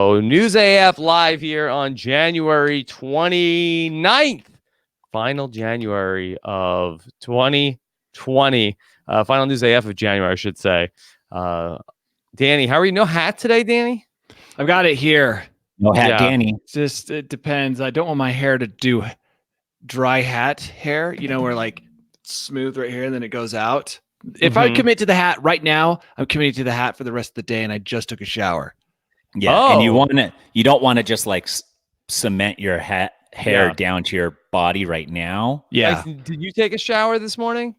News AF live here on January 29th. Final January of 2020. Final News AF of January, I should say. Danny, how are you? No hat today, Danny? I've got it here. No hat, Danny. It depends. I don't want my hair to do dry hat hair, where like smooth right here and then it goes out. If I commit to the hat right now, I'm committing to the hat for the rest of the day, and I just took a shower. Yeah, and you don't want to just like cement your hair down to your body right now. Yeah. Did you take a shower this morning?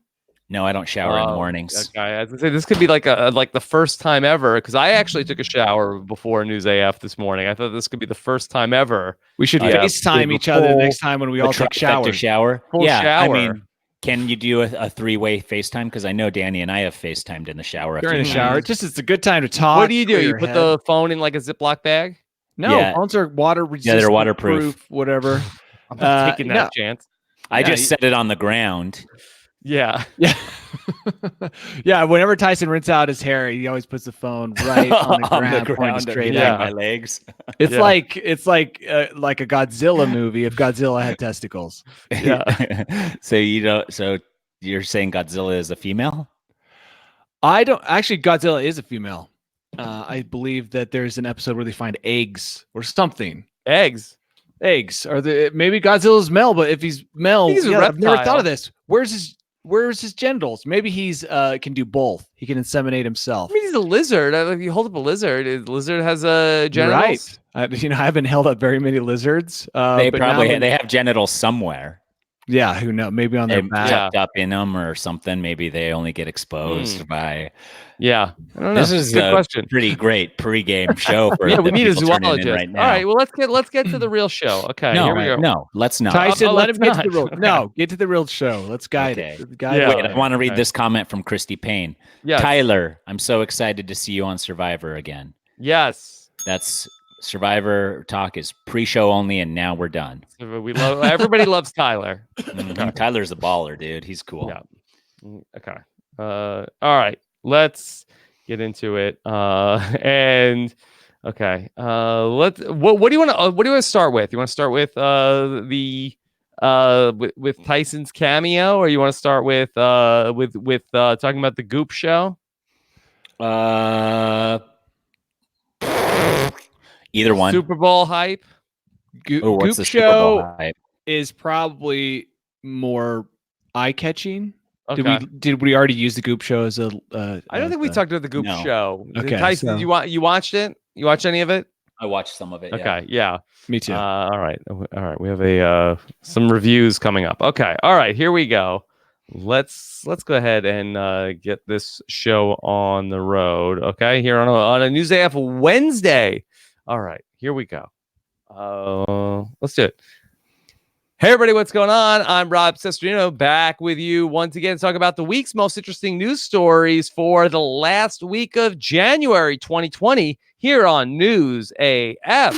No, I don't shower in the mornings. Okay, I was gonna say this could be like the first time ever, because I actually took a shower before News AF this morning. I thought this could be the first time ever. We should FaceTime each other next time when we all take showers. Shower. Full shower. I mean, can you do a three-way FaceTime? Because I know Danny and I have FaceTimed in the shower. During the shower, it's a good time to talk. What do? You put the phone in like a Ziploc bag? No, phones are water resistant. Yeah, they're waterproof. Whatever. I'm not taking that chance. I just set it on the ground. Yeah. Yeah. Whenever Tyson rinses out his hair, he always puts the phone right on the ground pointing straight at my legs. It's like a Godzilla movie if Godzilla had testicles. Yeah. So you're saying Godzilla is a female? I don't actually. Godzilla is a female. I believe that there's an episode where they find eggs or something. Eggs. Or maybe Godzilla's male, but if he's male, I've never thought of this. Where's his genitals? Maybe he's can do both. He can inseminate himself. I mean, he's a lizard. If you hold up a lizard, the lizard has a genitals. Right. I haven't held up very many lizards. They have genitals somewhere. Yeah, who knows? Maybe on their back. Tucked up in them or something. Maybe they only get exposed by. Yeah, I don't know. This is a question. Pretty great pregame show. For we need a zoologist. Right now. All right, well let's get to the real show. Okay, here we go. No, let's not. Tyson, let him get to the real. Okay. No, get to the real show. Let's guide it. Wait, I want to read this comment from Christy Payne. Yes. Tyler, I'm so excited to see you on Survivor again. Yes, that's Survivor talk is pre-show only, and now we're done. Everybody loves Tyler. Okay. Tyler's a baller, dude. He's cool. Yeah. Okay. All right. Let's get into it. And okay. What do you want to start with? You want to start with with Tyson's cameo, or you want to start with talking about the Goop show? Either one. Super Bowl hype. Goop show is probably more eye-catching. Okay. Did we already use the Goop show as a? I don't think we talked about the Goop show. Okay, Tyson, you watched it? You watched any of it? I watched some of it. Okay, yeah. Me too. All right. We have some reviews coming up. Okay, all right. Here we go. Let's go ahead and get this show on the road. Okay, here on a News AF Wednesday. All right, here we go. Let's do it. Hey, everybody, what's going on? I'm Rob Sestrino, back with you once again to talk about the week's most interesting news stories for the last week of January 2020 here on News AF.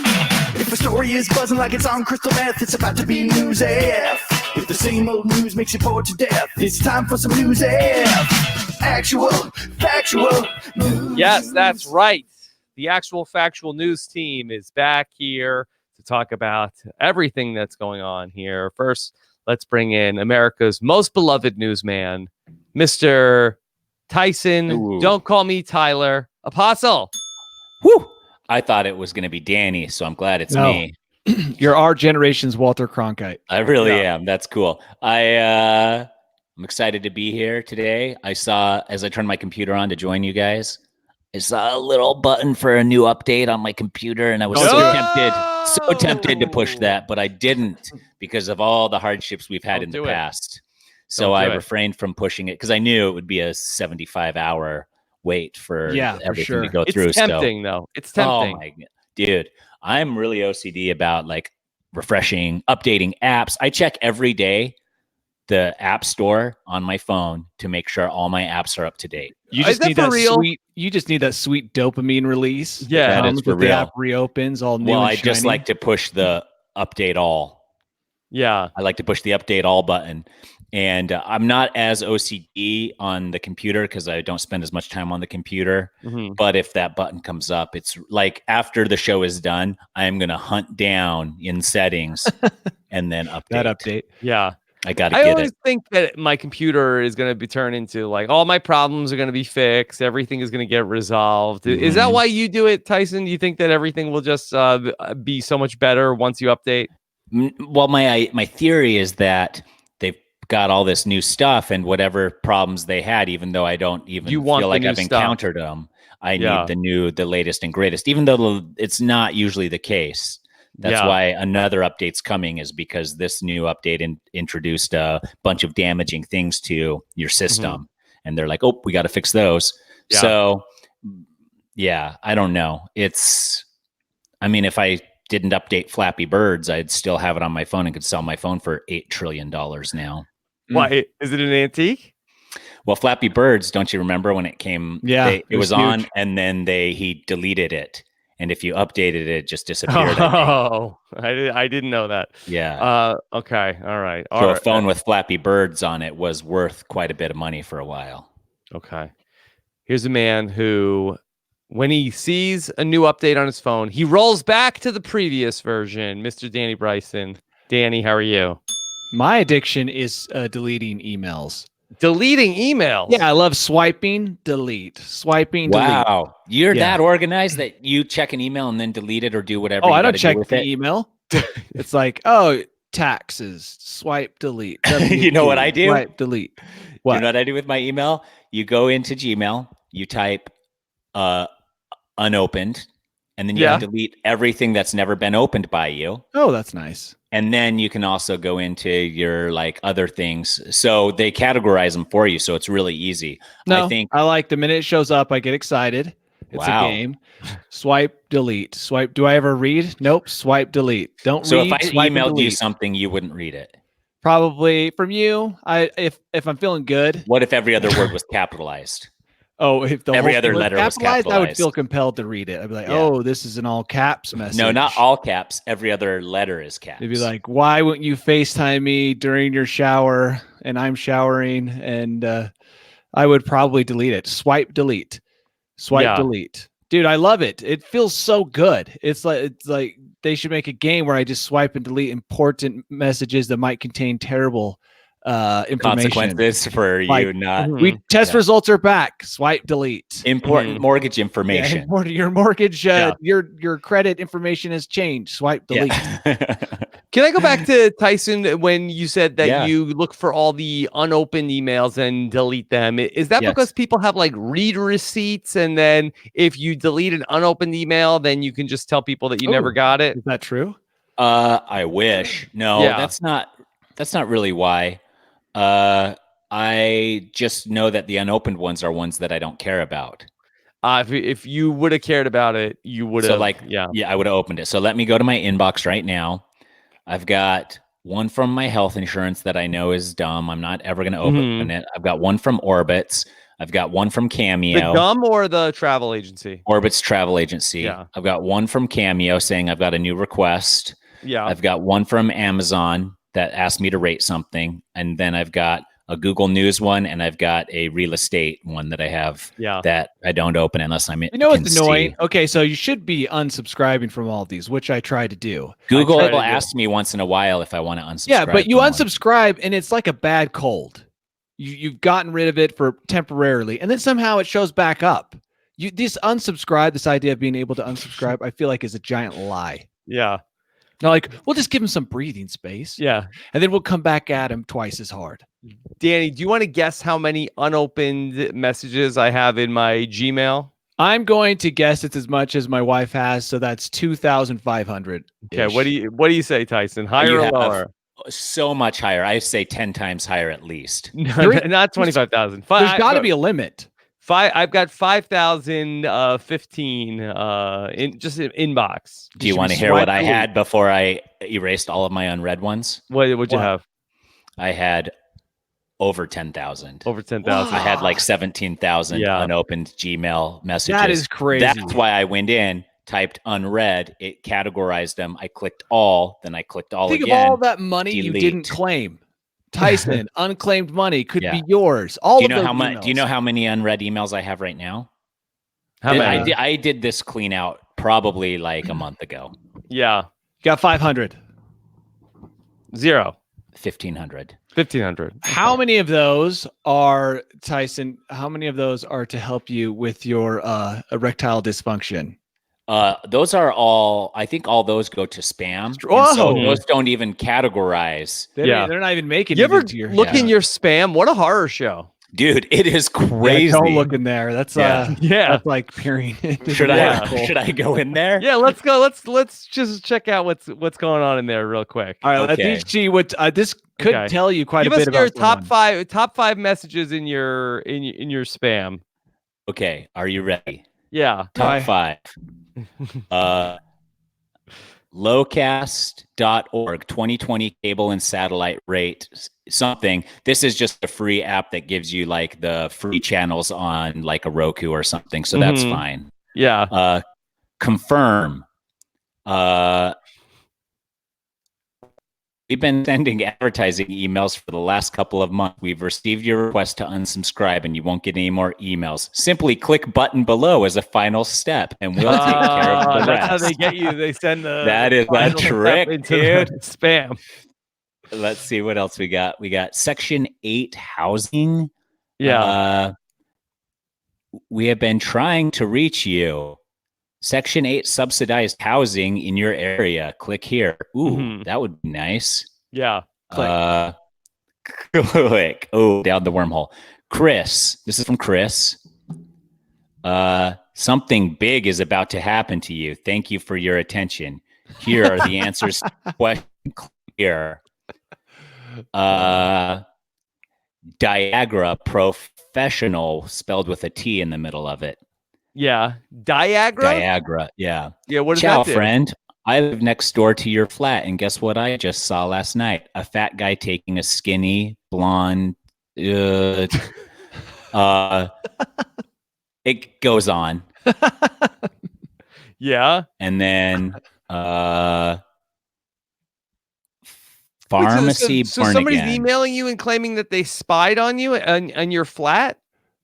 If the story is buzzing like it's on crystal meth, it's about to be News AF. If the same old news makes you bored to death, it's time for some News AF. Actual, factual news. Yes, that's right. The actual factual news team is back here to talk about everything that's going on here. First, let's bring in America's most beloved newsman, Mr. Tyson. Ooh. Don't call me Tyler. Apostle. Woo! I thought it was going to be Danny, so I'm glad it's me. You're our generation's Walter Cronkite. I really am. That's cool. I'm excited to be here today. I saw, as I turned my computer on to join you guys, I saw a little button for a new update on my computer, and I was so tempted to push that, but I didn't because of all the hardships we've had in the past. So I refrained from pushing it because I knew it would be a 75-hour wait for everything to go through. It's tempting, though. It's tempting. Oh my God. Dude, I'm really OCD about like refreshing, updating apps. I check every day the app store on my phone to make sure all my apps are up to date. You just need that sweet. You just need that sweet dopamine release. Yeah, that is for real. The app reopens all new. Well, and I just like to push the update all. Yeah, I like to push the update all button, And I'm not as OCD on the computer because I don't spend as much time on the computer. Mhm. But if that button comes up, it's like after the show is done, I am going to hunt down in settings and then update. That update. Yeah. I got to I get always it. think that my computer is going to be turned into like all my problems are going to be fixed. Everything is going to get resolved. Is that Mhm. why you do it, Tyson? Do you think that everything will just be so much better once you update? Well, my theory is that they've got all this new stuff and whatever problems they had, even though I don't even You want feel the like new I've stuff. encountered them, I Yeah. need the latest and greatest, even though it's not usually the case. That's Yeah. why another update's coming, is because this new update introduced a bunch of damaging things to your system. And they're like, oh, we got to fix those. Yeah. So, yeah, I don't know. I mean, if I didn't update Flappy Birds, I'd still have it on my phone and could sell my phone for $8 trillion now. Why? Is it an antique? Well, Flappy Birds, don't you remember when it came? Yeah, it was on, huge. and then he deleted it. And if you updated it, it just disappeared. Oh, I didn't know that. Yeah. Okay. All right. So a phone with Flappy Birds on it was worth quite a bit of money for a while. Okay. Here's a man who, when he sees a new update on his phone, he rolls back to the previous version. Mr. Danny Bryson. Danny, how are you? My addiction is deleting emails. Deleting emails? Yeah, I love swiping, delete, swiping, delete. Wow. You're that organized that you check an email and then delete it or do whatever. Oh, I don't check with the it? email. It's like, oh, taxes, swipe, delete. You know what I do? Swipe, delete. What? You know what I do with my email? You go into Gmail, you type unopened, and then you delete everything that's never been opened by you. Oh, that's nice. And then you can also go into your like other things. So they categorize them for you. So it's really easy. No, I think I like the minute it shows up, I get excited. It's a game. Swipe, delete. Swipe. Do I ever read? Nope. Swipe, delete. Don't so read. if I emailed you something, you wouldn't read it. Probably from you. If I'm feeling good. What if every other word was capitalized? Oh, if the every whole other letter was capitalized, I would feel compelled to read it. I'd be like, oh, this is an all caps message. No, not all caps. Every other letter is caps. They'd be like, why wouldn't you FaceTime me during your shower and I'm showering? And I would probably delete it. Swipe, delete. Swipe, delete. Dude, I love it. It feels so good. It's like they should make a game where I just swipe and delete important messages that might contain terrible information. Consequences for you not. We test results are back. Swipe, delete. Important mortgage information. Yeah, your mortgage, your credit information has changed. Swipe, delete. Can I go back to Tyson when you said that you look for all the unopened emails and delete them? Is that because people have like read receipts, and then if you delete an unopened email, then you can just tell people that you never got it? Is that true? I wish. No, that's not really why. I just know that the unopened ones are ones that I don't care about. If you would have cared about it, you would have. So I would have opened it. So let me go to my inbox right now. I've got one from my health insurance that I know is dumb. I'm not ever going to open it. I've got one from Orbitz. I've got one from Cameo. The gum or the travel agency? Orbitz travel agency. Yeah. I've got one from Cameo saying I've got a new request. Yeah. I've got one from Amazon that asked me to rate something. And then I've got a Google News one, and I've got a real estate one that I have that I don't open unless I'm in. You know what's annoying? Okay, so you should be unsubscribing from all of these, which I try to do. Google will ask me once in a while if I want to unsubscribe. Yeah, but you unsubscribe, and it's like a bad cold. You've gotten rid of it for temporarily, and then somehow it shows back up. This idea of being able to unsubscribe, I feel like is a giant lie. Yeah. Now, like, we'll just give him some breathing space. Yeah. And then we'll come back at him twice as hard. Danny, do you want to guess how many unopened messages I have in my Gmail? I'm going to guess it's as much as my wife has, so that's 2,500. Okay, what do you say, Tyson? Higher or lower? So much higher. I say 10 times higher at least. Not 25,000. There's got to be a limit. I've got 5,015 in just in inbox. Do you want to hear what I had before I erased all of my unread ones? What'd you have? I had over 10,000. Over 10,000. I had like 17,000 unopened Gmail messages. That is crazy. That's why I went in, typed unread, it categorized them. I clicked all, then I clicked all again. Think of all that money you didn't claim. Tyson, unclaimed money could Yeah. be yours. All Do you of know those how much? emails. Do you know how many unread emails I have right now? How many? I did this clean out probably like a month ago. Yeah. You got 500. 0. 1,500. 1,500. How many of those are, Tyson, how many of those are to help you with your erectile dysfunction? Those are all. I think all those go to spam. And Whoa. so those don't even categorize. They're not even making You it ever into your look in your spam? What a horror show. Dude, it is crazy. Yeah, don't look in there. That's Yeah. that's like peering. Should I go in there? Yeah, let's go. Let's just check out what's going on in there real quick. All right, Okay. let's see what this could Okay. tell you quite Give a us bit your about top five messages in your spam. Okay, are you ready? Yeah. Top 5. Lowcast.org 2020 cable and satellite rate something. This is just a free app that gives you like the free channels on like a Roku or something. So that's fine. Yeah. Confirm. We've been sending advertising emails for the last couple of months. We've received your request to unsubscribe and you won't get any more emails. Simply click button below as a final step and we'll take care of the rest. That's how they get you. They send the That is a final step trick, into dude. the spam. Let's see what else we got. We got Section 8 housing. Yeah. We have been trying to reach you. Section 8 subsidized housing in your area. Click here. Ooh, that would be nice. Yeah. Click. Oh, down the wormhole. Chris. This is from Chris. Something big is about to happen to you. Thank you for your attention. Here are the answers to the question. Here. Diagra Professional spelled with a T in the middle of it. Yeah. Diagra? Diagra, yeah. Yeah, what does Ciao, that do? friend. I live next door to your flat, and guess what I just saw last night? A fat guy taking a skinny, blonde... it goes on. Yeah. And then... pharmacy So born somebody's again. emailing you and claiming that they spied on you and your flat?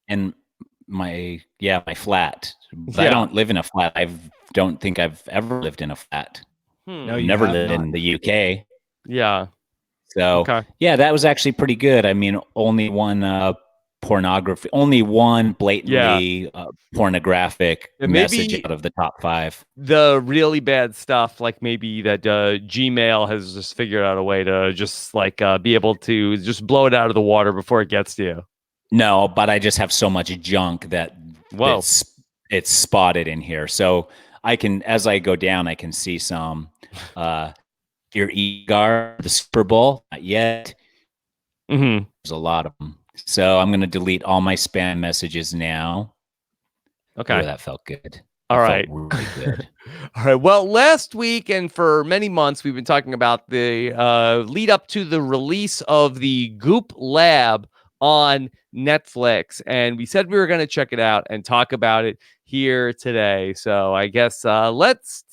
And my flat. But I Yeah. don't live in a flat. I don't think I've ever lived in a flat. No, I've you never have lived not. in the UK. Yeah. So Okay. yeah, that was actually pretty good. I mean, only one pornography, only one blatantly pornographic And maybe- message out of the top 5. The really bad stuff, like maybe that Gmail has just figured out a way to just like be able to just blow it out of the water before it gets to you. No, but I just have so much junk that Whoa. it's spotted in here. So I can, as I go down, I can see some your EGAR, the Super Bowl, not yet. Mm-hmm. There's a lot of them. So I'm going to delete all my spam messages now. Okay. Ooh, that felt good. All That right. felt really good. All right. Well, last week and for many months, we've been talking about the lead up to the release of the Goop Lab on Netflix. And we said we were going to check it out and talk about it here today. So I guess let's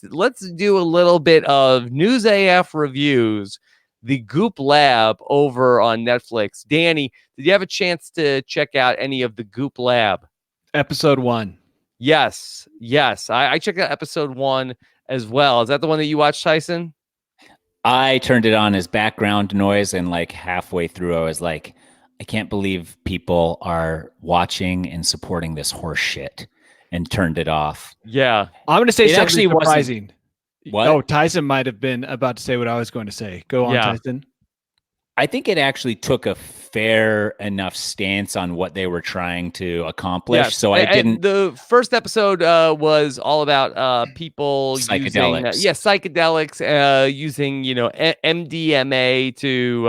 do a little bit of News AF reviews, the Goop Lab over on Netflix. Danny, did you have a chance to check out any of the Goop Lab? Episode 1. Yes. I checked out episode 1 as well. Is that the one that you watched, Tyson? I turned it on as background noise, and like halfway through, I was like, I can't believe people are watching and supporting this horse shit, and turned it off. Yeah. I'm going to say It something actually wasn't- surprising. What? Oh, Tyson might have been about to say what I was going to say. Go on, Yeah. Tyson. I think it actually took a fair enough stance on what they were trying to accomplish. Yes. So I And didn't. The first episode was all about people Psychedelics. using psychedelics, using MDMA to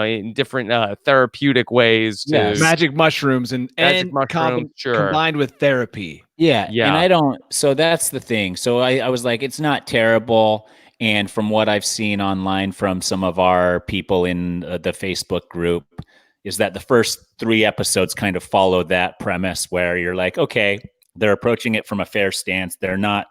in different therapeutic ways to Yes. Magic mushrooms and mushrooms, sure. combined with therapy. Yeah. Yeah. And I don't. So that's the thing. So I was like, it's not terrible. And from what I've seen online from some of our people in the Facebook group, is that the first 3 episodes kind of follow that premise where you're like, okay, they're approaching it from a fair stance. They're not.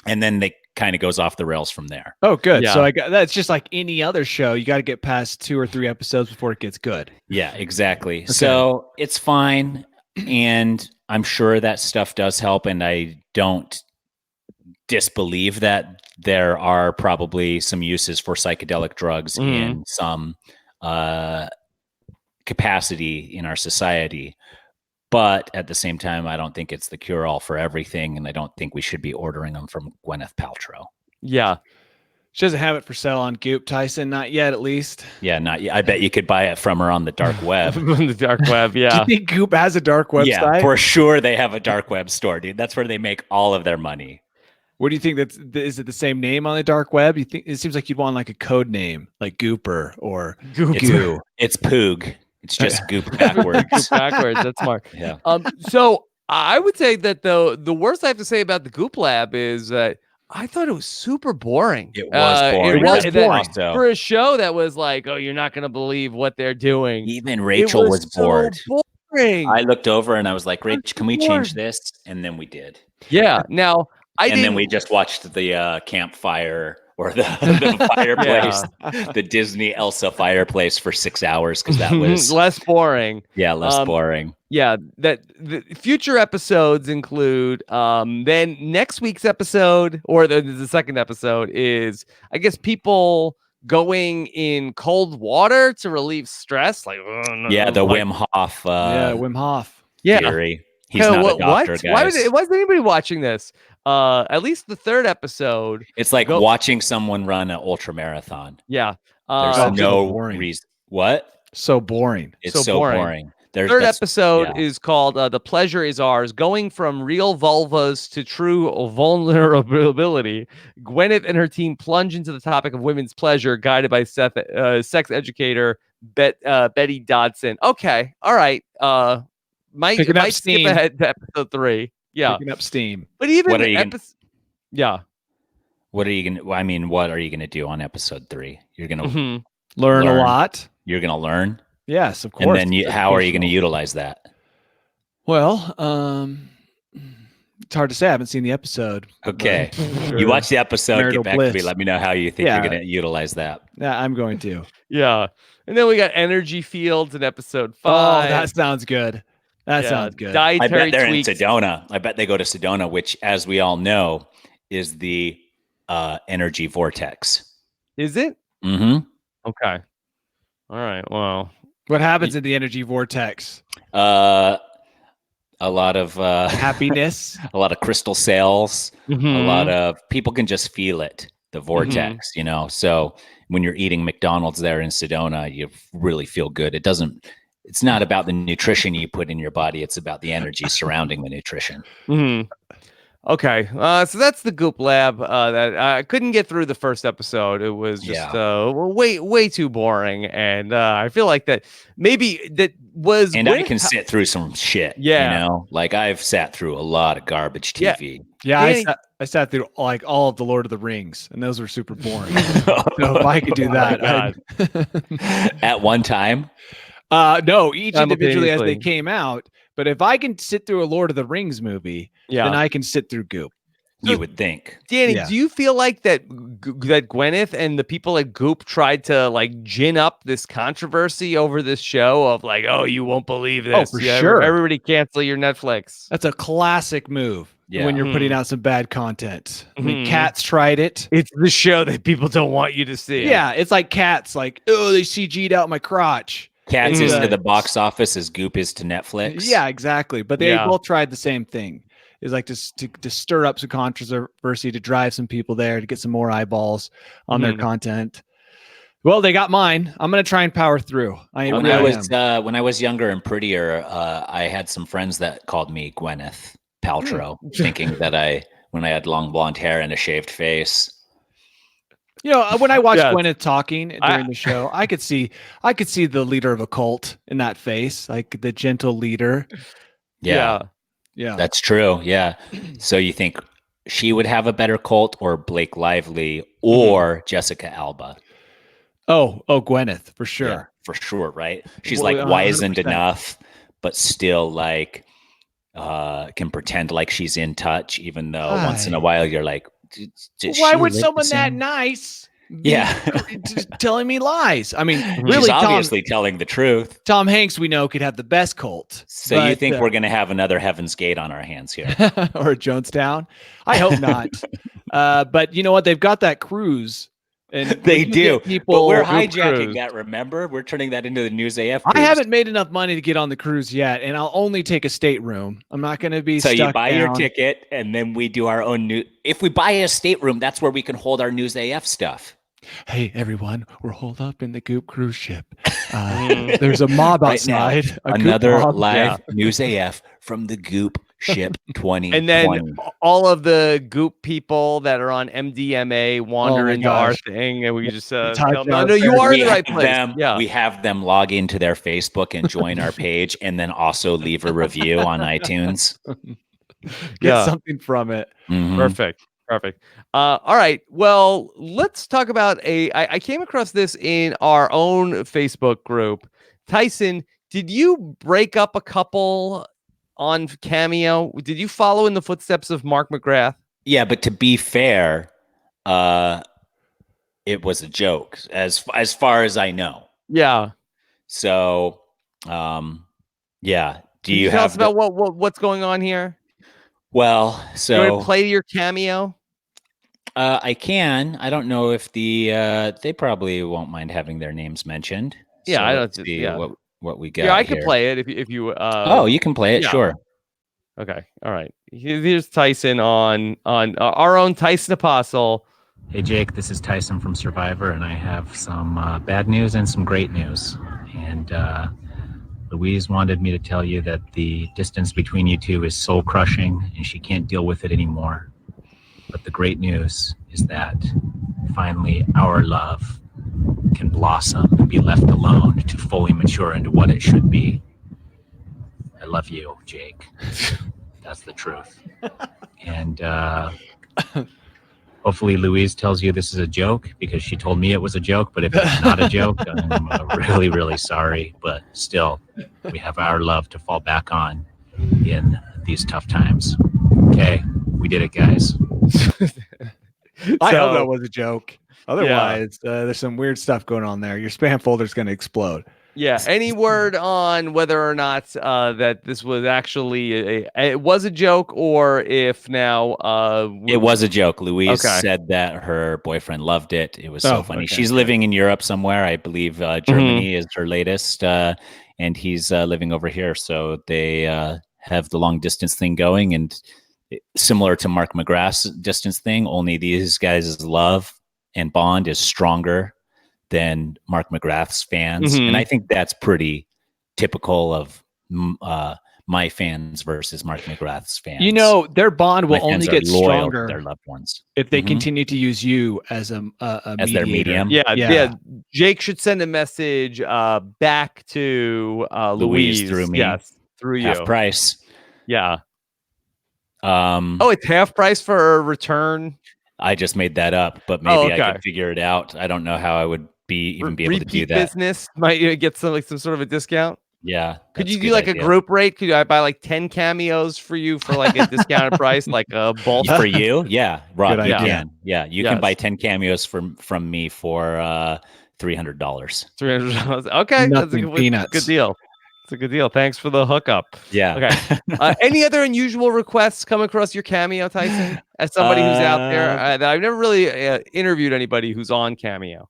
And then they kind of goes off the rails from there. Oh, good. Yeah. So that's just like any other show. You got to get past 2 or 3 episodes before it gets good. Yeah, exactly. So it's fine. And I'm sure that stuff does help. And I don't disbelieve that there are probably some uses for psychedelic drugs in some capacity in our society. But at the same time, I don't think it's the cure-all for everything. And I don't think we should be ordering them from Gwyneth Paltrow. Yeah. She doesn't have it for sale on Goop, Tyson. Not yet, at least. Yeah, not yet. I bet you could buy it from her on the dark web. On the dark web, Do yeah. you think Goop has a dark website? Yeah, for sure they have a dark web store, dude. That's where they make all of their money. What do you think? Is it the same name on the dark web? You think it seems like you'd want like a code name, like Gooper or Goo. It's Poog. It's just Goop backwards. Goop backwards. That's smart. Yeah. So I would say that the worst I have to say about the Goop Lab is that I thought it was super boring. It was boring. It was That- boring. also- For a show that was like, oh, you're not going to believe what they're doing. Even Rachel was so bored. boring. I looked over and I was like, Rach, can we change bored. this? And then we did. Yeah. Now, And then we just watched the campfire or the fireplace, the Disney Elsa fireplace for 6 hours because that was less boring. Yeah, less boring. Yeah, that the future episodes include then next week's episode or the second episode is I guess people going in cold water to relieve stress, like The Wim Hof Wim Hof theory. He's not a doctor, what? guys. Why wasn't anybody watching this? At least the third episode. It's like watching someone run an ultra marathon. Yeah. There's no boring. reason. What? So boring. It's so boring. Third episode is called The Pleasure Is Ours. Going from real vulvas to true vulnerability, Gwyneth and her team plunge into the topic of women's pleasure, guided by sex educator Betty Dodson. Okay. All right. Might skip steam. ahead to episode 3. Yeah. Picking up steam. But even What are you yeah. What are you gonna? I mean, what are you gonna do on episode 3? You're gonna Learn a lot. You're gonna learn. Yes, of course. And then how are you gonna utilize that? Well, it's hard to say. I haven't seen the episode. Okay, you watch the episode. Marital Get back to me. bliss. Let me know how you think you're gonna utilize that. Yeah, I'm going to. Yeah. And then we got energy fields in episode 5. Oh, that sounds good. That sounds good. I Dietary bet they're tweaks. in Sedona. I bet they go to Sedona, which, as we all know, is the energy vortex. Is it? Mm-hmm. Okay. All right. Well, What happens in the energy vortex? A lot of Happiness. a lot of crystal cells. A mhm. lot of people can just feel it, the vortex, you know. So when you're eating McDonald's there in Sedona, you really feel good. It's not about the nutrition you put in your body. It's about the energy surrounding the nutrition. Mhm. Okay. So that's the Goop Lab. That I couldn't get through the first episode. It was just way too boring, and I feel like that maybe that was. And I can sit through some shit. Yeah. You know, like I've sat through a lot of garbage TV. Yeah, Danny- I sat through like all of the Lord of the Rings, and those were super boring. So if I could do that, At one time. no, each individually as they Simultaneously. came out. But if I can sit through a Lord of the Rings movie, then I can sit through Goop. You would think. Danny, Yeah. do you feel like that Gwyneth and the people at Goop tried to like gin up this controversy over this show of like, oh, you won't believe this. for sure. Everybody cancel your Netflix. That's a classic move when you're Mhm. putting out some bad content. I mean, Mhm. Cats tried it. It's the show that people don't want you to see. Yeah, it's like Cats, like, oh, they CG'd out my crotch. Cats is Mhm. to the box office as Goop is to Netflix. Yeah, exactly. But they Yeah. both tried the same thing. Is like to stir up some controversy, to drive some people there, to get some more eyeballs on their Mhm. content. Well, they got mine. I'm gonna try and power through. When I was younger and prettier, I had some friends that called me Gwyneth Paltrow, thinking that when I had long blonde hair and a shaved face. You know, when I watched Yes. Gwyneth talking during the show, I could see the leader of a cult in that face, like the gentle leader. Yeah, Yeah. that's true. Yeah. So you think she would have a better cult, or Blake Lively, or Jessica Alba? Oh, Gwyneth for sure. Yeah, for sure, right? She's Well, like wizened 100%. enough, but still like can pretend like she's in touch, even though once in a while you're like, does Why she would live the someone that same? nice be Yeah. telling me lies? I mean, Mhm. really, She's obviously telling the truth. Tom Hanks, we know, could have the best cult. So you think we're going to have another Heaven's Gate on our hands here? or a Jonestown? I hope not. But you know what? They've got that cruise, and They when you do, get people. but we're Goop hijacking Cruise. that. Remember, we're turning that into the News AF. I Cruise. haven't made enough money to get on the cruise yet, and I'll only take a stateroom. I'm not going to be So stuck you buy your down. ticket, and then we do our own new. If we buy a stateroom, that's where we can hold our News AF stuff. Hey, everyone, we're holed up in the Goop cruise ship. There's a mob Right now, outside. a Goop another mob. live News AF from the Goop ship 2020. And then all of the Goop people that are on MDMA wander my into our gosh. thing, and we just Touch tell them, out no, you there. are in the We right have place. them, Yeah. we have them log into their Facebook and join our page, and then also leave a review on iTunes. Get something from it. Mhm. Perfect. All right. Well, let's talk about I came across this in our own Facebook group. Tyson, did you break up a couple on Cameo? Did you follow in the footsteps of Mark McGrath? Yeah, but to be fair, it was a joke as far as I know. Yeah. So, yeah. Do Can you tell have us about what's going on here? Well, You want so to play your Cameo? I can. I don't know if they probably won't mind having their names mentioned. Yeah, So I let's don't. see Yeah, what we got. yeah, I could here. play it if you. Oh, you can play it. yeah. Sure. Okay. All right. Here's Tyson on our own Tyson Apostle. Hey Jake, this is Tyson from Survivor, and I have some bad news and some great news. And Louise wanted me to tell you that the distance between you two is soul crushing, and she can't deal with it anymore. But the great news is that finally our love can blossom and be left alone to fully mature into what it should be. I love you, Jake. That's the truth. And hopefully Louise tells you this is a joke, because she told me it was a joke. But if it's not a joke, I'm really, really sorry. But still, we have our love to fall back on in these tough times. Okay, we did it, guys. I hope So- that was a joke. Otherwise, there's some weird stuff going on there. Your spam folder's going to explode. Yeah. Any word on whether or not that this was actually it was a joke, or if now It was a joke. Louise Okay. said that her boyfriend loved it. It was so Oh, funny. okay, She's good. living in Europe somewhere. I believe Germany is her latest, and he's living over here. So they have the long distance thing going, and similar to Mark McGrath's distance thing, only these guys' love and bond is stronger than Mark McGrath's fans. Mhm. And I think that's pretty typical of my fans versus Mark McGrath's fans. You know, their bond will My fans only are get loyal to stronger their loved ones if they Mhm. continue to use you as a as their mediator. medium. yeah. Jake should send a message back to Louise Louise through me. Yes, through you. Half price. Yeah. Oh, It's half price for a return. I just made that up, but maybe I okay. could figure it out. I don't know how I would be able to do Repeat that. business might you get some sort of a discount. Yeah. Could that's you a do good like idea. a group rate? Could I buy like 10 cameos for you for like a discounted price, like a bulk? For you? Yeah, Rob, Good you idea. can. Yeah, you Yes. can buy 10 cameos from me for $300. $300. Okay, that's a Nothing, good, peanuts. good deal. It's a good deal. Thanks for the hookup. Yeah. Okay. Any other unusual requests come across your Cameo, Tyson? As somebody who's out there, I've never really interviewed anybody who's on Cameo.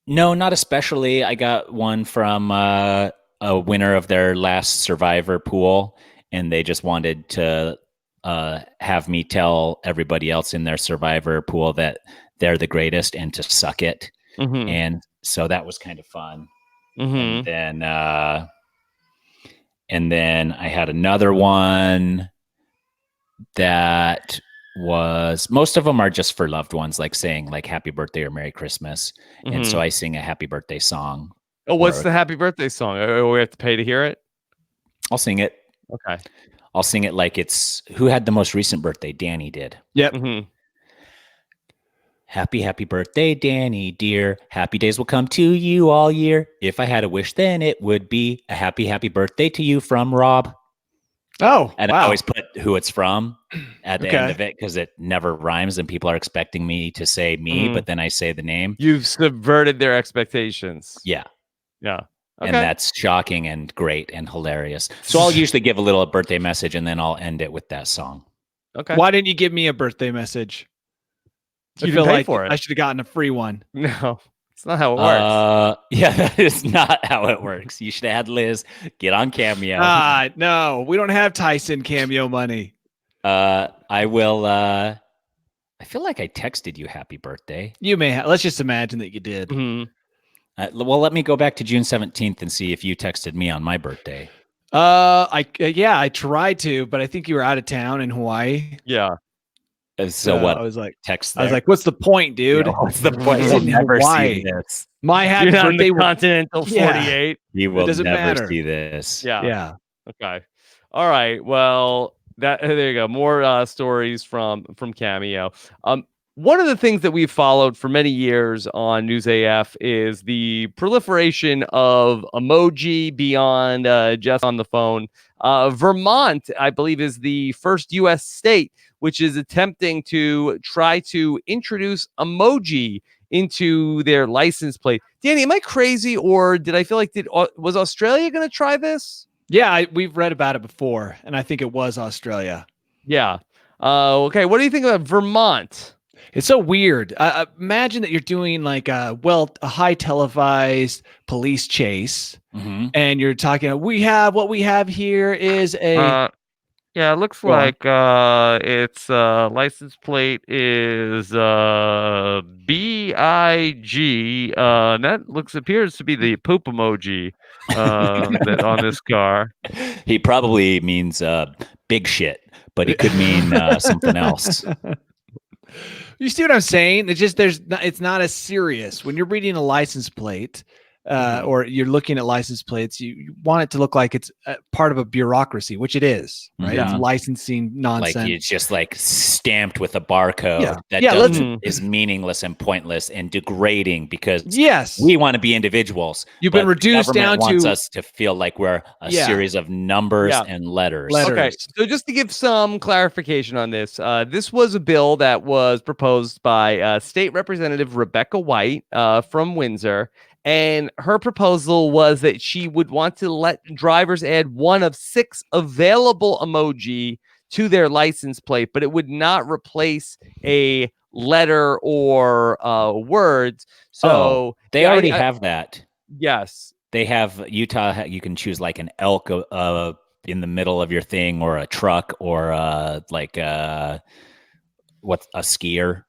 No, not especially. I got one from a winner of their last Survivor pool, and they just wanted to have me tell everybody else in their Survivor pool that they're the greatest and to suck it. Mm-hmm. And so that was kind of fun. Mm-hmm. And then I had another one that was, most of them are just for loved ones, like saying like happy birthday or Merry Christmas. And so I sing a happy birthday song. Oh, what's or- the happy birthday song? We have to pay to hear it? I'll sing it. Okay. I'll sing it like it's, who had the most recent birthday? Danny did. Yep. Mm-hmm. Happy, happy birthday, Danny, dear. Happy days will come to you all year. If I had a wish, then it would be a happy, happy birthday to you from Rob. Oh, And wow. I always put who it's from at the end Okay. of it because it never rhymes and people are expecting me to say me, Mhm. but then I say the name. You've subverted their expectations. Yeah. Yeah. And Okay. that's shocking and great and hilarious. So I'll usually give a little birthday message and then I'll end it with that song. Okay. Why didn't you give me a birthday message? You I didn't feel pay like for it. I should have gotten a free one. No, it's not how it works. Yeah, that is not how it works. You should have had Liz get on Cameo. No, we don't have Tyson Cameo money. I will. I feel like I texted you happy birthday. You may have. Let's just imagine that you did. Mhm. Well, let me go back to June 17th and see if you texted me on my birthday. I tried to, but I think you were out of town in Hawaii. Yeah. So what? I was like, Text. what's the point, dude? You know, what's the point? It's You'll in never Hawaii. see this. My happy You're not in birthday. the continental Yeah. 48. You will doesn't never matter. see this. Yeah. Yeah. Okay. All right. Well, there you go. More stories from Cameo. One of the things that we've followed for many years on News AF is the proliferation of emoji beyond just on the phone. Vermont, I believe, is the first U.S. state which is attempting to try to introduce emoji into their license plate. Danny, am I crazy, or did I feel like was Australia going to try this? Yeah, we've read about it before, and I think it was Australia. Yeah. Okay. What do you think about Vermont? It's so weird. Imagine that you're doing like a high televised police chase, Mhm. and you're talking. What we have here is a. Yeah, it looks Go on. like its license plate is BIG. That appears to be the poop emoji that on this car. He probably means big shit, but it could mean something else. You see what I'm saying? It's just it's not as serious when you're reading a license plate, or you're looking at license plates. You want it to look like it's part of a bureaucracy, which it is, right? Yeah. It's licensing nonsense. Like it's just like stamped with a barcode Yeah. that Yeah, doesn't, is meaningless and pointless and degrading because yes, we want to be individuals. You've been but the reduced government down wants to- us to feel like we're a Yeah. series of numbers Yeah. and letters. Okay, so just to give some clarification on this, this was a bill that was proposed by State Representative Rebecca White from Windsor, and her proposal was that she would want to let drivers add one of 6 available emoji to their license plate, but it would not replace a letter or words. So They yeah, already have that. Yes. They have Utah. You can choose like an elk in the middle of your thing, or a truck, or like what's a skier.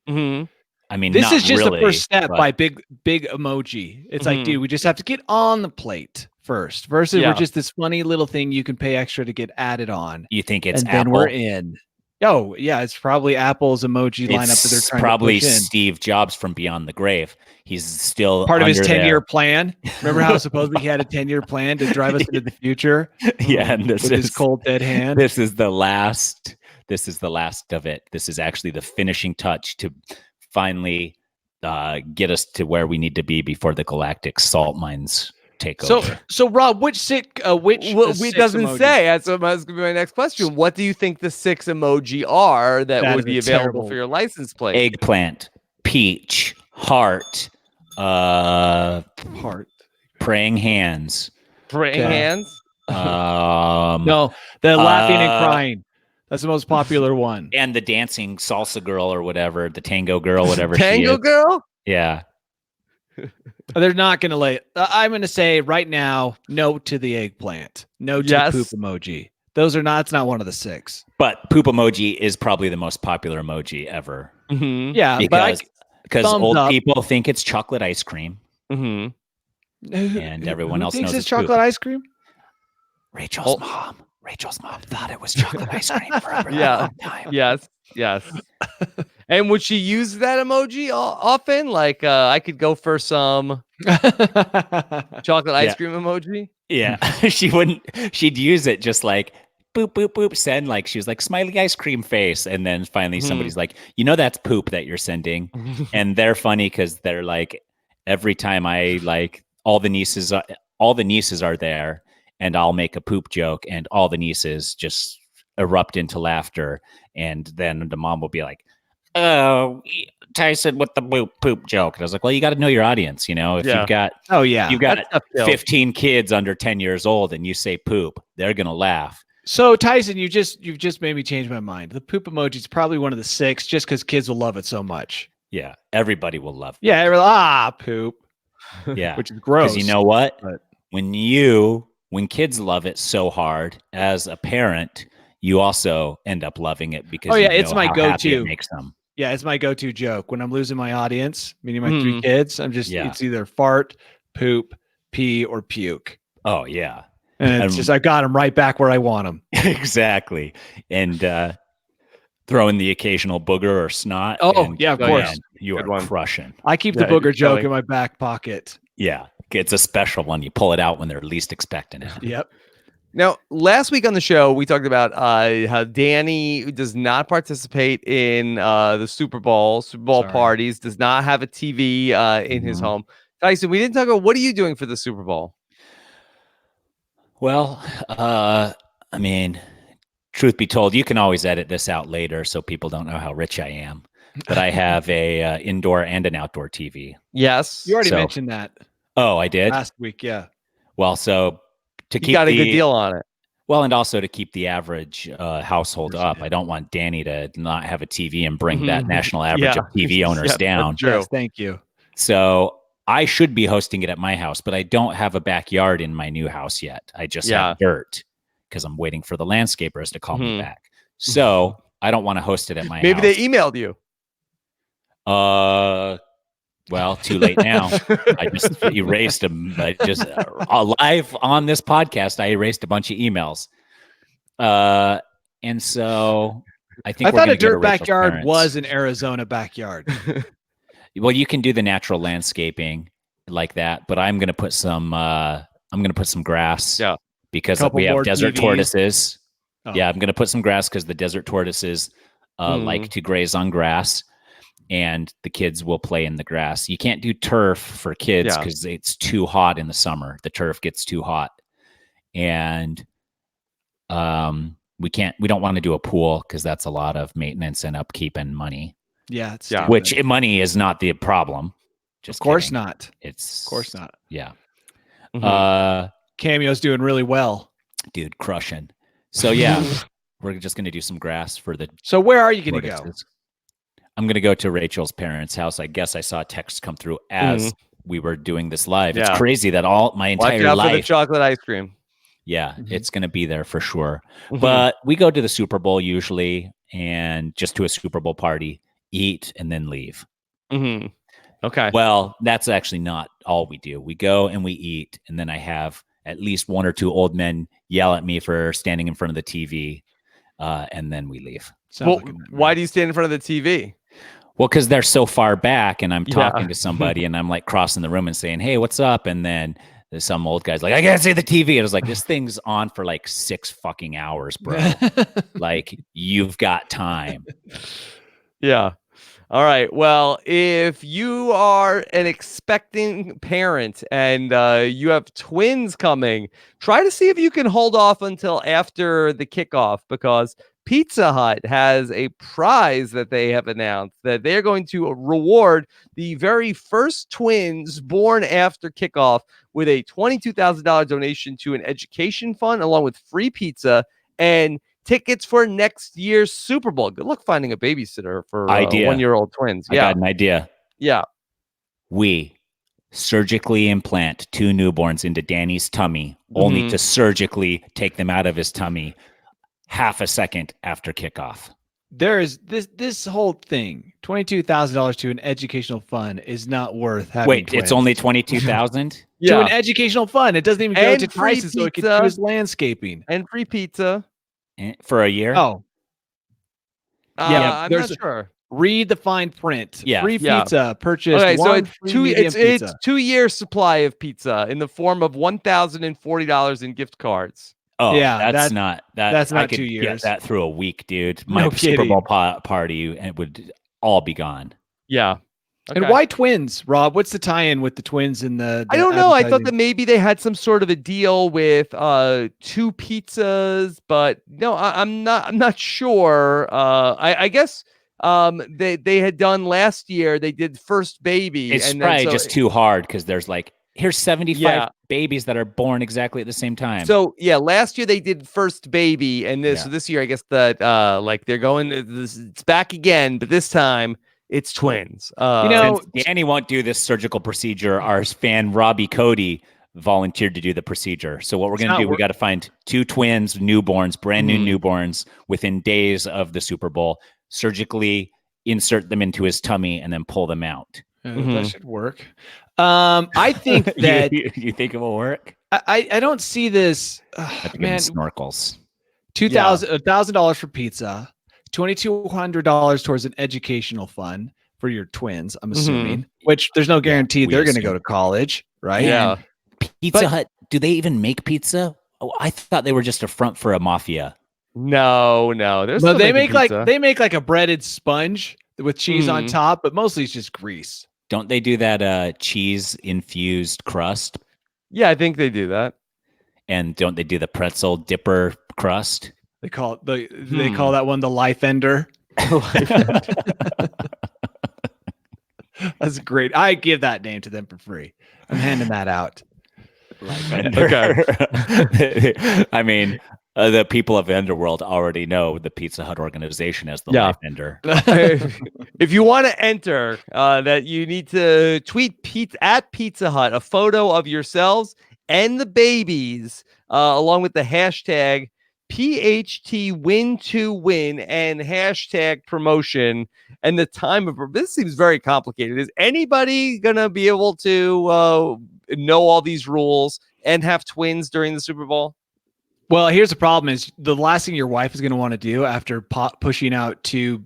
Mm-hmm. I mean, This not is just really, the first step but by big emoji. It's like, dude, we just have to get on the plate first. Versus Yeah. we're just this funny little thing you can pay extra to get added on, you think it's and Apple? then we're in. Oh yeah, it's probably Apple's emoji lineup that they're It's trying probably to push in. Steve Jobs from Beyond the Grave. He's still Part of his under 10-year there. plan. Remember how supposedly he had a 10-year plan to drive us into the future? Yeah, and this with his is cold dead hand. This is the last. This is the last of it. This is actually the finishing touch to finally get us to where we need to be before the galactic salt mines take over. So Rob, which six It doesn't emojis? say. That's going to be my next question. What do you think the 6 emoji are that would is be a available terrible- for your license plate? Eggplant, peach, heart, Heart. praying hands. Praying Okay. hands? No, the laughing and crying. That's the most popular one. And the dancing salsa girl or whatever, the tango girl, whatever she Tango is. girl? Yeah. They're not going to lay. I'm going to say right now, no to the eggplant, no to Yes. the poop emoji. Those are not. It's not one of the 6. But poop emoji is probably the most popular emoji ever. Mm-hmm. Yeah, Because thumbs old up. people think it's chocolate ice cream. Mm-hmm. And everyone else thinks knows it's it's poop. chocolate ice cream. Rachel's mom thought it was chocolate ice cream for a really Yeah. long time. Yes. And would she use that emoji often? Like, I could go for some chocolate ice Yeah. cream emoji. Yeah. She wouldn't, she'd use it just like boop, boop, boop, send, like she was like smiley ice cream face. And then finally somebody's like, that's poop that you're sending. And they're funny because they're like, every time I like all the nieces are there. and I'll make a poop joke, and all the nieces just erupt into laughter, and then the mom will be like, "Oh, Tyson with the poop joke," and I was like, "Well, you got to know your audience, you know. If you've got you've got That's tough, Bill. 15 kids under 10 years old, and you say poop, they're gonna laugh." So Tyson, you've just made me change my mind. The poop emoji is probably one of the 6, just because kids will love it so much. Yeah, everybody will love. Yeah, poop. poop. Yeah, which is gross. Because you know what? But When kids love it so hard, as a parent, you also end up loving it because it's my how happy go-to. it makes them. Yeah, it's my go-to joke when I'm losing my audience, meaning my 3 kids. I'm just Yeah. it's either fart, poop, pee, or puke. Oh yeah, And it's just I got them right back where I want them. exactly. And throw in the occasional booger or snot. Oh, and, yeah, of course. man, you Good are one. crushing. I keep the Yeah, booger you're joke killing. in my back pocket. Yeah, it's a special one. You pull it out when they're least expecting it. Yep. Now, last week on the show, we talked about how Danny does not participate in the Super Bowl Sorry. parties, does not have a TV in his Mhm. home. Tyson, we didn't talk about what are you doing for the Super Bowl? Well, I mean, truth be told, you can always edit this out later so people don't know how rich I am. But I have a indoor and an outdoor TV. Yes. You already So- mentioned that Oh, I did? last week. Yeah. Well, so to You keep got a the good deal on it. well, and also to keep the average household Yes, up. yeah. I don't want Danny to not have a TV and bring that Mhm. national average Yeah. of TV owners Yeah, down. that's true. Yes, thank you. So I should be hosting it at my house, but I don't have a backyard in my new house yet. I just have dirt because I'm waiting for the landscapers to call me Mhm. back. So I don't want to host it at my Maybe house. they emailed you. Well, too late now. I just erased them. I just live on this podcast, I erased a bunch of emails. And so I think I we're thought gonna a go to dirt Rachel's backyard parents. was an Arizona backyard. Well, you can do the natural landscaping like that, but I'm gonna put some grass. Yeah. Because Couple we have more desert TVs. tortoises. Oh. Yeah, I'm gonna put some grass because the desert tortoises like to graze on grass, and the kids will play in the grass. You can't do turf for kids Yeah. because it's too hot in the summer. The turf gets too hot, and we don't want to do a pool because that's a lot of maintenance and upkeep and money. Yeah. It's Yeah. stupid. Which money is not the problem. Just of course kidding. not. It's Of course not. Yeah. Mhm. Cameo's doing really well. Dude, crushing. So yeah, we're just gonna do some grass for the So where are you going to go? tortoises. I'm going to go to Rachel's parents' house. I guess I saw a text come through as we were doing this live. Yeah. It's crazy that my Watch entire out for the life. chocolate ice cream. Yeah, it's going to be there for sure. Mhm. But we go to the Super Bowl usually and just to a Super Bowl party, eat, and then leave. Mhm. Okay. Well, that's actually not all we do. We go and we eat, and then I have at least one or two old men yell at me for standing in front of the TV, and then we leave. Sounds Well, like a nightmare. why do you stand in front of the TV? Well, because they're so far back and I'm Yeah. talking to somebody and I'm like crossing the room and saying, "Hey, what's up?" And then there's some old guy's like, "I can't see the TV." And I was like, this thing's on for like 6 fucking hours, bro. Like, you've got time. Yeah. All right. Well, if you are an expecting parent and you have twins coming, try to see if you can hold off until after the kickoff because Pizza Hut has a prize that they have announced that they're going to reward the very first twins born after kickoff with a $22,000 donation to an education fund along with free pizza and tickets for next year's Super Bowl. Good luck finding a babysitter for Idea. 1-year-old twins. I Yeah. got an idea. Yeah. We surgically implant 2 newborns into Danny's tummy, only Mhm. to surgically take them out of his tummy half a second after kickoff. There is this whole thing. $22,000 to an educational fund is not worth having. Wait, twins. it's only 22,000? to Yeah. an educational fund. It doesn't even go And to free Tyson, so he can pizza. do his landscaping. And free pizza. For a year? Oh, Yeah, I'm there's not sure. read the fine print. Yeah. Free Yeah. pizza purchased. Okay, so one it's free two. medium It's pizza. 2-year supply of pizza in the form of $1,040 in gift cards. Oh, Yeah, that's not that. that's I not could 2 get years. that through a week, dude. My No Super Bowl kidding. party and it would all be gone. Yeah. And why twins, Rob? What's the tie-in with the twins in the I don't know. I thought advertising? that maybe they had some sort of a deal with 2 pizzas, but no, I'm not sure. I guess they had done last year. They did first baby, It's and then probably so just too hard because there's like, here's 75 Yeah. babies that are born exactly at the same time. So yeah, last year they did first baby, and Yeah. so this year I guess that like they're going. It's back again, but this time it's twins. Since Danny won't do this surgical procedure, our fan Robbie Cody volunteered to do the procedure. So what we're going to do, we got to find 2 twins, newborns, brand new newborns within days of the Super Bowl, surgically insert them into his tummy and then pull them out. That should work. I think that you think it will work? I don't see this. Man, snorkels. $1,000 for pizza, $2,200 towards an educational fund for your twins. I'm assuming, which there's no guarantee they're going to go to college, right? Yeah. Pizza Hut. Do they even make pizza? Oh, I thought they were just a front for a mafia. No. But they make like a breaded sponge with cheese on top, but mostly it's just grease. Don't they do that cheese infused crust? Yeah, I think they do that. And don't they do the pretzel dipper crust? They call it they call that one the life ender. That's great. I give that name to them for free. I'm handing that out. Okay. I mean, the people of the underworld already know the Pizza Hut organization as the life ender. If you want to enter, that you need to tweet at Pizza Hut a photo of yourselves and the babies, along with the hashtag PHTWin2Win and hashtag promotion and the time of. This seems very complicated. Is anybody gonna be able to know all these rules and have twins during the Super Bowl? Well, here's the problem: is the last thing your wife is going to want to do after pushing out 2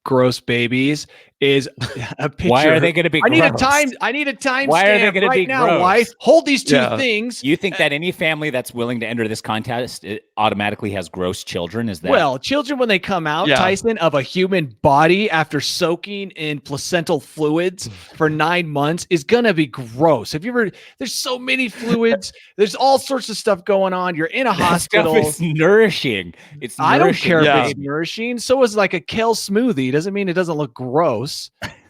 gross babies is a picture. Why are they going to be? I need gross? a time. Why are they going to be now, gross? wife? Hold these 2 things. You think that any family that's willing to enter this contest it automatically has gross children? Is that Well, children when they come out, Tyson, of a human body after soaking in placental fluids for 9 months is gonna be gross. Have you ever? There's so many fluids. There's all sorts of stuff going on. You're in a hospital. It's nourishing. It's I don't care nourishing. if it's nourishing. So is like a kale smoothie. Doesn't mean it doesn't look gross.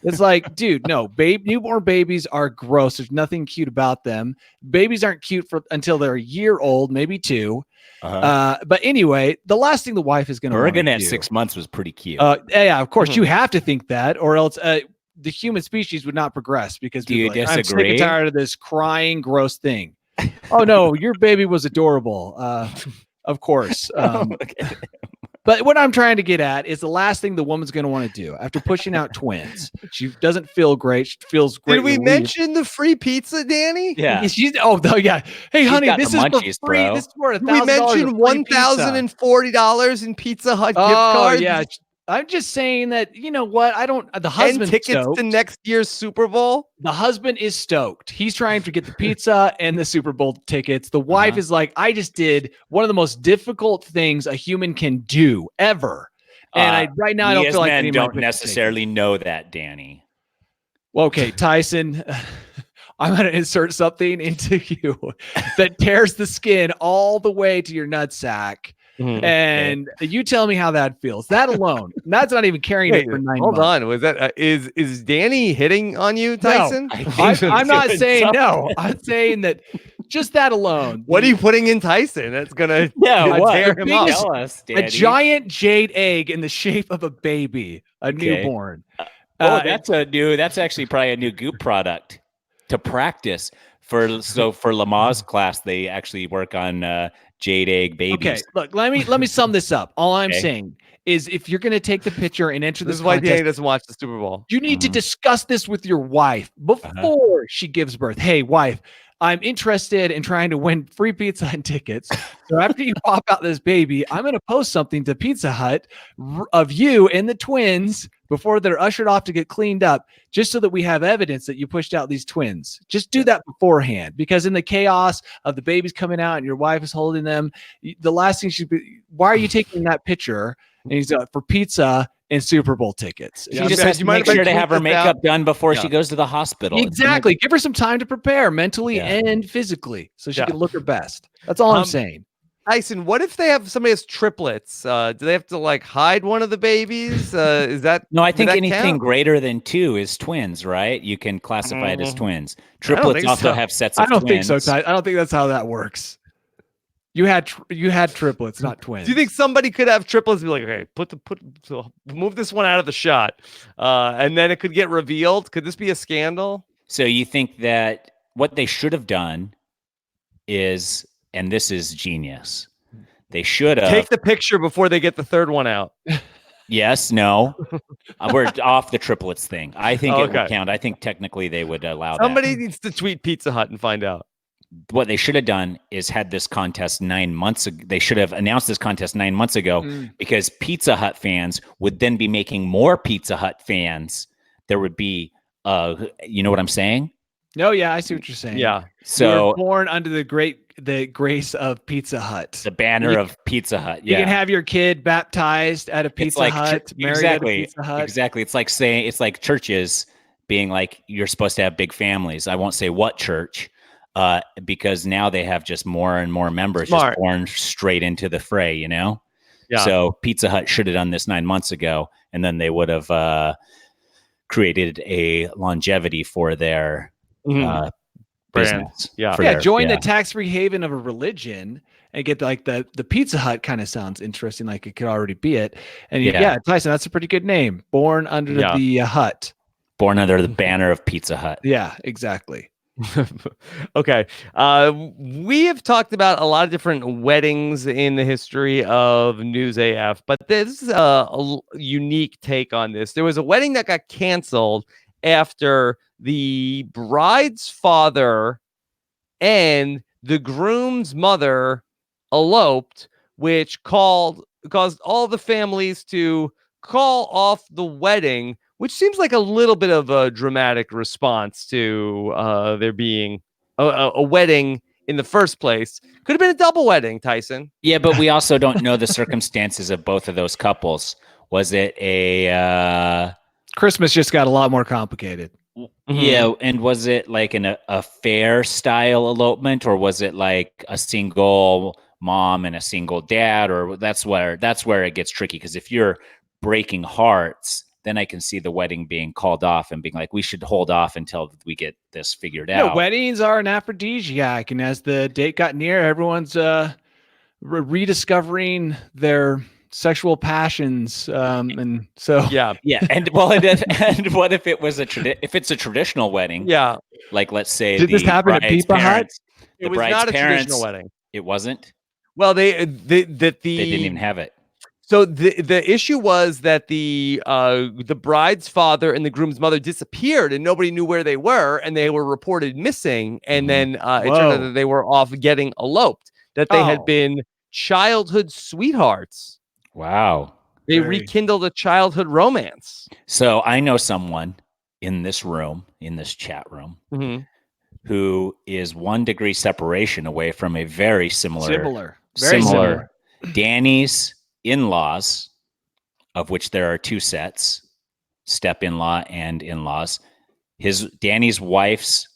It's like, dude, no, newborn babies are gross. There's nothing cute about them. Babies aren't cute until they're a year old, maybe 2. But anyway, the last thing the wife is going to Bergen at 6 months was pretty cute. Yeah, of course, you have to think that, or else the human species would not progress because Do you I'm sick disagree? and tired of this crying, gross thing. Oh no, your baby was adorable. Of course. But what I'm trying to get at is the last thing the woman's going to want to do after pushing out twins. She doesn't feel great. She feels great. Did we mention the free pizza, Danny? Yeah. Yeah. Hey, honey, this is munchies, for free. bro. This is for $1,000. We mentioned $1,040 in Pizza Hut gift cards. Yeah. I'm just saying that, you know what? The husband and tickets to next year's Super Bowl. The husband is stoked. He's trying to get the pizza and the Super Bowl tickets. The wife is like, I just did one of the most difficult things a human can do ever. And right now I don't feel like men don't necessarily know that, Danny. Well, okay, Tyson, I'm going to insert something into you that tears the skin all the way to your nutsack. And you tell me how that feels. That alone, that's not even carrying it for 9 months. Hold on, was that is Danny hitting on you, Tyson? No, I'm not saying no. I'm saying that just that alone. What are you putting in Tyson? That's gonna tear him up. Tell us, a giant jade egg in the shape of a baby, a newborn. That's actually probably a new Goop product to practice for Lamaze class. They actually work on jade egg babies. Okay, look, let me sum this up. All I'm saying is if you're going to take the picture and enter this is contest, why Danny doesn't watch the Super Bowl. You need to discuss this with your wife before she gives birth. Hey, wife, I'm interested in trying to win free pizza and tickets. So after you pop out this baby, I'm going to post something to Pizza Hut of you and the twins before they're ushered off to get cleaned up, just so that we have evidence that you pushed out these twins. Just do that beforehand, because in the chaos of the babies coming out and your wife is holding them, the last thing should be, why are you taking that picture and he's for pizza and Super Bowl tickets. She Yeah, just man, has you to mind make if I sure to tweet have her this out? makeup done before Yeah. she goes to the hospital. Exactly. Give her some time to prepare mentally Yeah. and physically so she Yeah. can look her best. That's all I'm saying. Tyson, what if they have somebody has triplets? Do they have to like hide one of the babies? Is that No, I would think that anything count? greater than 2 is twins, right? You can classify it as twins. I don't Triplets think also so. have sets I of don't twins. think so, Ty. I don't think that's how that works. You had triplets, not twins. Do you think somebody could have triplets and be like, okay, so move this one out of the shot, and then it could get revealed? Could this be a scandal? So you think that what they should have done is, and this is genius, they should have Take the picture before they get the third one out. Yes, no. We're off the triplets thing. I think it would Okay. count. I think technically they would allow Somebody that. needs to tweet Pizza Hut and find out. What they should have done is had this contest 9 months ago. They should have announced this contest 9 months ago because Pizza Hut fans would then be making more Pizza Hut fans. There would be, you know what I'm saying? No, yeah, I see what you're saying. Yeah. So you So were born under the grace of Pizza Hut. the banner of Pizza Hut. You Yeah. can have your kid baptized at a Pizza like Hut, married exactly, at a Pizza Hut. Exactly. It's like saying, it's like churches being like, you're supposed to have big families. I won't say what church, because now they have just more and more members Smart. just born straight into the fray, you know? Yeah. So Pizza Hut should have done this 9 months ago, and then they would have created a longevity for their Brand. business. Yeah. for Yeah, their- join the tax-free haven of a religion and get like the Pizza Hut kind of sounds interesting, like it could already be it. And yeah, Tyson, that's a pretty good name. Born under the hut. born under the banner of Pizza Hut. Yeah, exactly. Okay. We have talked about a lot of different weddings in the history of News AF, but this is a unique take on this. There was a wedding that got canceled after the bride's father and the groom's mother eloped, which caused all the families to call off the wedding, which seems like a little bit of a dramatic response to there being a wedding in the first place. Could have been a double wedding, Tyson. Yeah, but we also don't know the circumstances of both of those couples. Was it a Christmas just got a lot more complicated. yeah, and was it like a fair style elopement, or was it like a single mom and a single dad? Or that's where it gets tricky, because if you're breaking hearts, then I can see the wedding being called off and being like, we should hold off until we get this figured out. Yeah, weddings are an aphrodisiac, and as the date got near, everyone's rediscovering their sexual passions, and so Yeah. Yeah, and well, and what if it was if it's a traditional wedding? Yeah. Like, let's say Did this happen at bride's Pizza Hut? parents- It the was bride's not a parents, traditional wedding. It wasn't. Well, they They didn't even have it. So the issue was that the bride's father and the groom's mother disappeared, and nobody knew where they were, and they were reported missing. And then it turned out that they were off getting eloped. That they had been childhood sweethearts. Wow. They rekindled a childhood romance. So I know someone in this room, in this chat room, who is 1 degree separation away from a very similar. Danny's in-laws, of which there are 2 sets, step-in-law and in-laws. Danny's wife's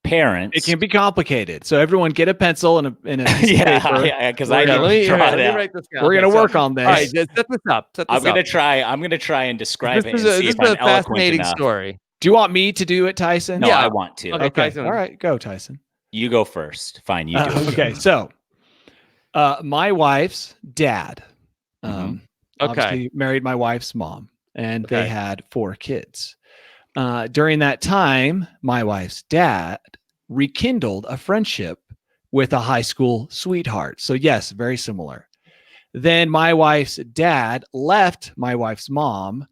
parents. it can be complicated. So everyone get a pencil and a piece of paper. yeah, because I let me write this down. We're gonna Okay, work so- on this. All right, set this up. I'm gonna try and describe it and see This if is I'm a eloquent fascinating enough. story. Do you want me to do it, Tyson? No, Yeah. I want to. Okay. Okay. Tyson. All right, go, Tyson. You go first. Fine, you do it. Okay, so my wife's dad Okay. obviously married my wife's mom, and they Okay. had 4 kids. During that time, my wife's dad rekindled a friendship with a high school sweetheart. So yes, very similar. Then my wife's dad left my wife's mom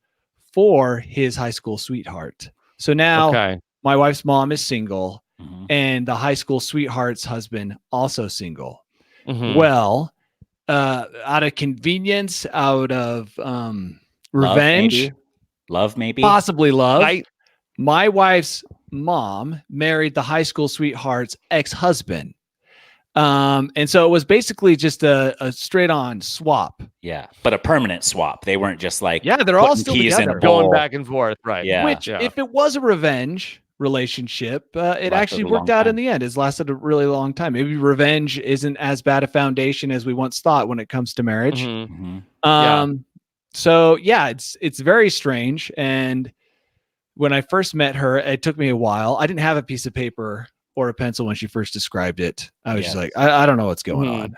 for his high school sweetheart. So now Okay. my wife's mom is single, Mhm. and the high school sweetheart's husband also single. Mhm. Well, out of convenience, out of revenge, Love, maybe. possibly love, I- my wife's mom married the high school sweetheart's ex-husband. And so it was basically just a straight on swap. Yeah, but a permanent swap. They weren't just like Yeah, they're all putting still keys in together. a Going bowl. back and forth, right? Yeah. Which, if it was a revenge relationship, it Lasted actually a worked long out time. in the end. It's lasted a really long time. Maybe revenge isn't as bad a foundation as we once thought when it comes to marriage. Mhm. So yeah, it's very strange. And when I first met her, it took me a while. I didn't have a piece of paper or a pencil when she first described it. I was just like, I don't know what's going on.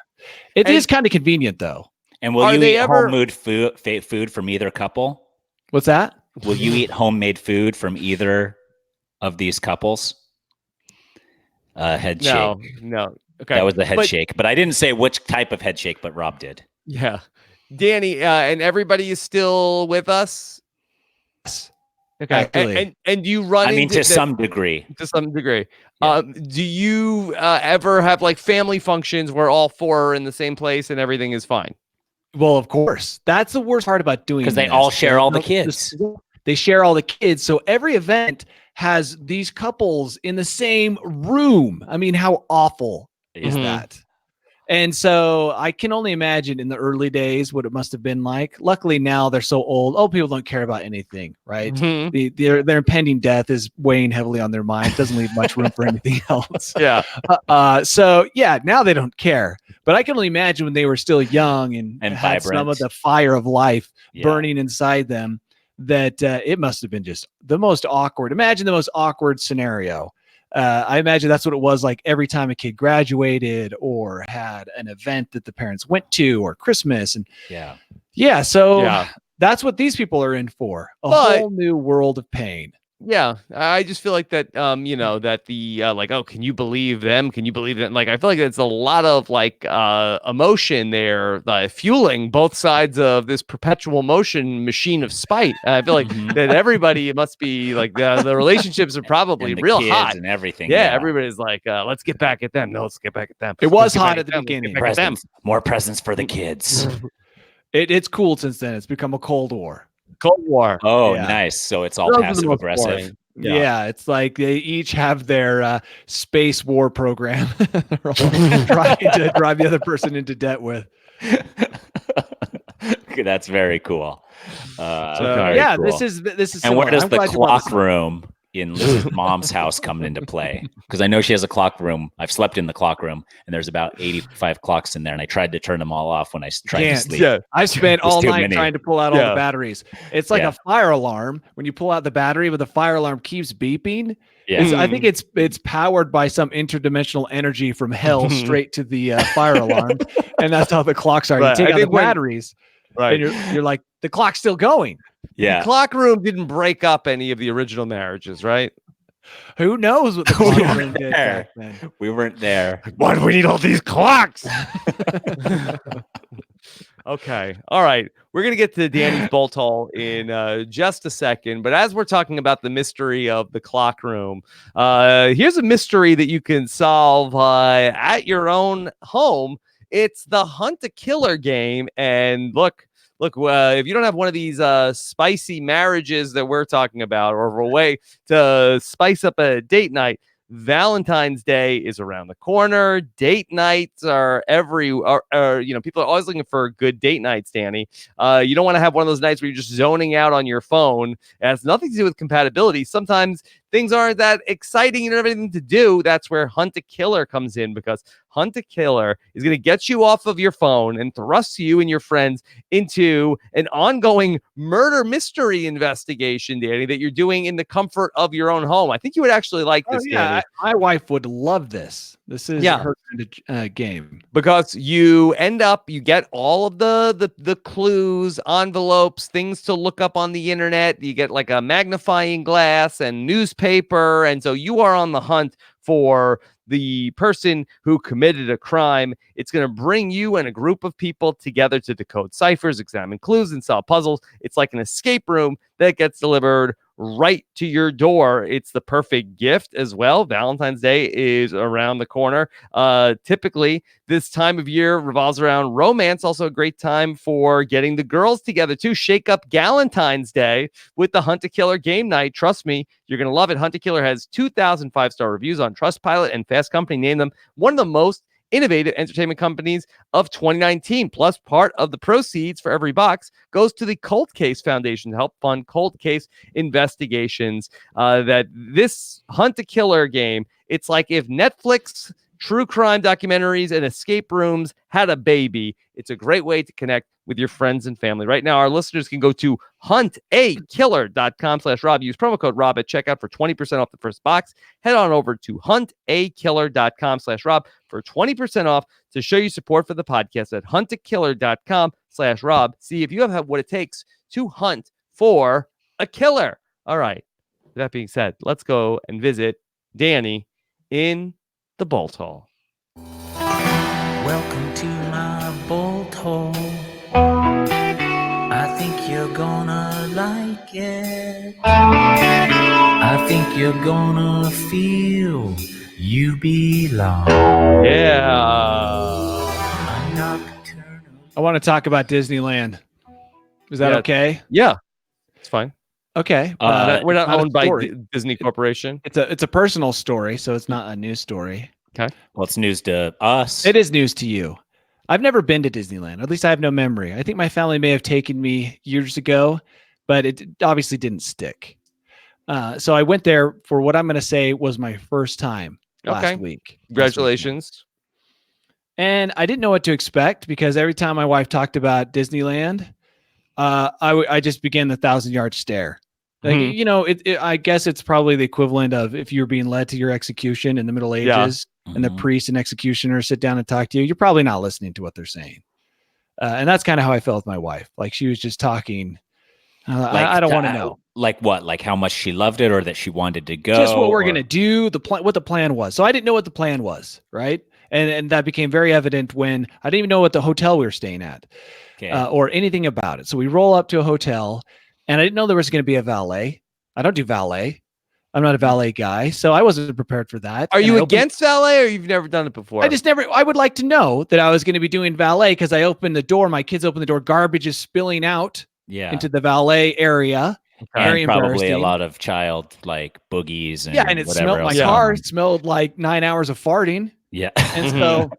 It is kind of convenient though. And will Are you they eat ever- homemade food from either couple? What's that? Will you eat homemade food from either of these couples? Head shake. No. Okay. That was the head But- shake. But I didn't say which type of head shake, but Rob did. Yeah. Danny, and everybody is still with us? Okay. Actually. And you run I mean, into to the- some degree. to some degree. Yeah. Do you ever have like family functions where all four are in the same place and everything is fine? Well, of course. That's the worst part about doing Because they this. all share all the No, kids. They share all the kids. So every event has these couples in the same room. I mean, how awful is Mhm. that? And so I can only imagine in the early days what it must have been like. Luckily now they're so old. Oh, people don't care about anything, right? Mhm. Their impending death is weighing heavily on their mind. Doesn't leave much room for anything else. Yeah. So yeah, now they don't care. But I can only imagine when they were still young and had some vibrant. of the fire of life Yeah. burning inside them, that it must have been just the most awkward. Imagine the most awkward scenario. I imagine that's what it was like every time a kid graduated or had an event that the parents went to, or Christmas. And Yeah. so Yeah. that's what these people are in for. A But- whole new world of pain. Yeah, I just feel like that, that the like, oh, can you believe them? Can you believe that? Like, I feel like it's a lot of like emotion there, fueling both sides of this perpetual motion machine of spite. I feel like Mhm. that everybody must be like the relationships are probably And the real kids hot. and everything. Yeah, everybody's like, let's get back at them. No, let's get back at them. It was Let's get hot back at the them. Let's get beginning. back at them. Presents, more presents for the kids. It's cooled since then. It's become a Cold War. Cold War. Oh, Yeah. nice. So it's all Those are the passive most aggressive. boring. Yeah. It's like they each have their space war program. They're all trying to drive the other person into debt with. That's very cool. So Very yeah, cool. this is And similar. where does I'm the glad you brought clock this up. room in Liz's mom's house come into play? Because I know she has a clock room. I've slept in the clock room, and there's about 85 clocks in there, and I tried to turn them all off when I tried to Can't. sleep. Yeah. I spent There's all too night many. trying to pull out all Yeah. the batteries. It's like Yeah. a fire alarm when you pull out the battery, but the fire alarm keeps beeping. Yeah. I think it's powered by some interdimensional energy from hell straight to the fire alarm, and that's how the clocks are. Right. You I take out the think when- batteries, Right. and you're like, the clock's still going. Yeah. The clock room didn't break up any of the original marriages, right? Who knows what the We clock weren't room did there. back then? We weren't there. Why do we need all these clocks? Okay. All right. We're going to get to Danny's bolt hole in just a second. But as we're talking about the mystery of the clock room, here's a mystery that you can solve at your own home. It's the Hunt a Killer game. And look, if you don't have one of these spicy marriages that we're talking about, or a way to spice up a date night, Valentine's Day is around the corner. Date nights are people are always looking for good date nights, Danny. You don't want to have one of those nights where you're just zoning out on your phone. It has nothing to do with compatibility. Sometimes things aren't that exciting. You don't have anything to do. That's where Hunt a Killer comes in, because Hunt a Killer is going to get you off of your phone and thrust you and your friends into an ongoing murder mystery investigation, Danny, that you're doing in the comfort of your own home. I think you would actually like this, Danny. My wife would love this. This is her kind of game. Because you get all of the clues, envelopes, things to look up on the internet. You get like a magnifying glass and newspaper. And so you are on the hunt for the person who committed a crime. It's going to bring you and a group of people together to decode ciphers, examine clues, and solve puzzles. It's like an escape room that gets delivered right to your door. It's the perfect gift as well. Valentine's Day is around the corner. Typically, this time of year revolves around romance. Also a great time for getting the girls together to shake up Galentine's Day with the Hunt a Killer game night. Trust me, you're going to love it. Hunt a Killer has 2,000 5-star reviews on Trustpilot, and Fast Company named them one of the most innovative entertainment companies of 2019. Plus, part of the proceeds for every box goes to the Cold Case Foundation to help fund cold case investigations. That this Hunt a Killer game, it's like if Netflix true crime documentaries and escape rooms had a baby. It's a great way to connect with your friends and family. Right now, our listeners can go to huntakiller.com/Rob. Use promo code Rob at checkout for 20% off the first box. Head on over to huntakiller.com/Rob for 20% off to show you support for the podcast at huntakiller.com/Rob. See if you have what it takes to hunt for a killer. All right. With that being said, let's go and visit Danny in the bolt hole. Welcome to my bolt hole. I think you're gonna like it. I think you're gonna feel you belong. Yeah. A nocturnal. I want to talk about Disneyland. Is that Yeah. okay? Yeah. It's fine. Okay. We're not not a owned by story. Disney Corporation. It's a personal story, so it's not a news story. Well, it's news to us. It is news to you. I've never been to Disneyland. At least I have no memory. I think my family may have taken me years ago, but it obviously didn't stick. So I went there for what I'm going to say was my first time last week. Congratulations. And I didn't know what to expect because every time my wife talked about Disneyland, I just began the 1,000-yard stare. Like, you know, I guess it's probably the equivalent of if you're being led to your execution in the Middle Ages and the priest and executioner sit down and talk to you, you're probably not listening to what they're saying. And that's kind of how I felt with my wife. Like she was just talking. I don't want to know. Like what? Like how much she loved it or that she wanted to go? Just what we're going to do, what the plan was. So I didn't know what the plan was, right? And that became very evident when I didn't even know what the hotel we were staying at or anything about it. So we roll up to a hotel and I didn't know there was going to be a valet. I don't do valet. I'm not a valet guy. So I wasn't prepared for that. Are you against valet or you've never done it before? I would like to know that I was going to be doing valet because I opened the door. My kids opened the door. Garbage is spilling out into the valet area. Very probably a lot of child like boogies and and it smelled. My car smelled like 9 hours of farting. Yeah, and so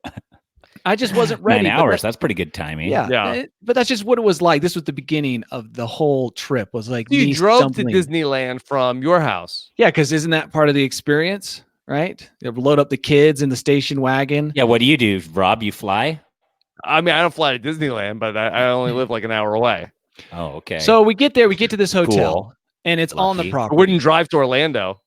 I just wasn't ready. 9 hours. That's pretty good timing. Yeah. But that's just what it was like. This was the beginning of the whole trip. Was like you drove to Disneyland from your house. Yeah, because isn't that part of the experience, right? You load up the kids in the station wagon. Yeah. What do you do, Rob? You fly? I mean, I don't fly to Disneyland, but I only live like an hour away. Oh, okay. So we get there. We get to this hotel, and it's on the property. I wouldn't drive to Orlando.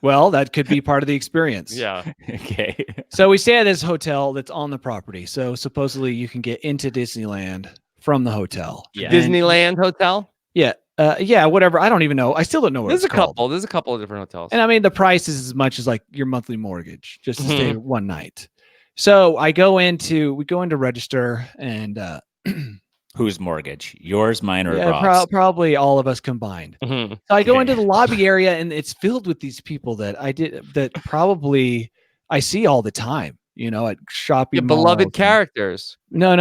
Well, that could be part of the experience. Yeah. Okay. So we stay at this hotel that's on the property. So supposedly you can get into Disneyland from the hotel. Yeah. Disneyland Hotel? Yeah. Whatever. I don't even know. I still don't know what it's called. There's a couple of different hotels. And I mean, the price is as much as like your monthly mortgage just to stay one night. So we go into register and whose mortgage? Yours, mine, or Rob's? Probably all of us combined. So I go into the lobby area, and it's filled with these people that probably I see all the time. You know, at shopping malls. Beloved characters. No,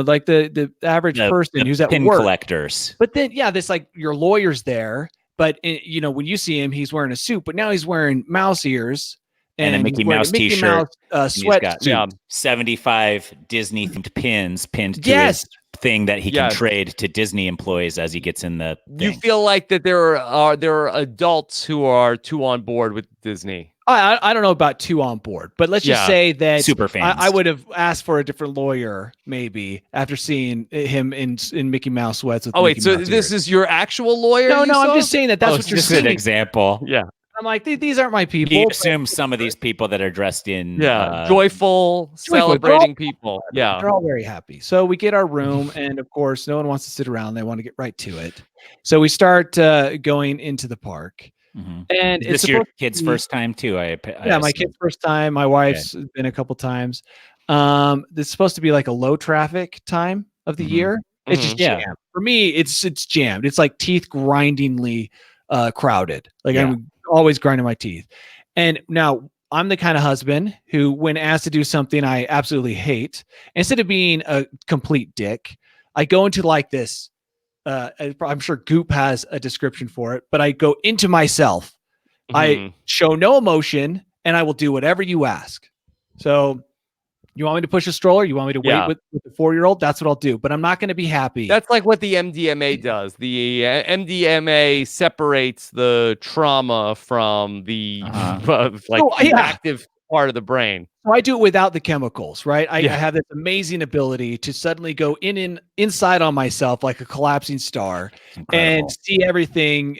like the average person who's at pin work. Collectors. But then, this like your lawyer's there, but when you see him, he's wearing a suit, but now he's wearing mouse ears. And a Mickey Mouse t-shirt. Sweatsuit. 75 Disney themed pins pinned to his thing that he can trade to Disney employees as he gets in the thing. You feel like that there are adults who are too on board with Disney. I don't know about too on board, but let's just say that super fans. I would have asked for a different lawyer maybe after seeing him in Mickey Mouse sweats. With Mickey Mouse this is your actual lawyer? No, I'm just saying that's what you're just seeing. An example. Yeah. I'm like, these aren't my people. He assumes some of these people that are dressed in joyful, celebrating people. Yeah. They're all very happy. So we get our room, and of course, no one wants to sit around. They want to get right to it. So we start going into the park. And is this your kid's first time too? My kid's first time. My wife's been a couple times. This is supposed to be like a low traffic time of the year. It's just jammed. For me, it's jammed. It's like teeth grindingly crowded. Like I'm always grinding my teeth. And now I'm the kind of husband who, when asked to do something I absolutely hate, instead of being a complete dick, I go into like this. I'm sure Goop has a description for it, but I go into myself. I show no emotion and I will do whatever you ask. So You want me to push a stroller? You want me to wait with the 4-year-old? That's what I'll do. But I'm not going to be happy. That's like what the MDMA does. The MDMA separates the trauma from the active part of the brain. So I do it without the chemicals, right? I have this amazing ability to suddenly go inside on myself like a collapsing star and see everything.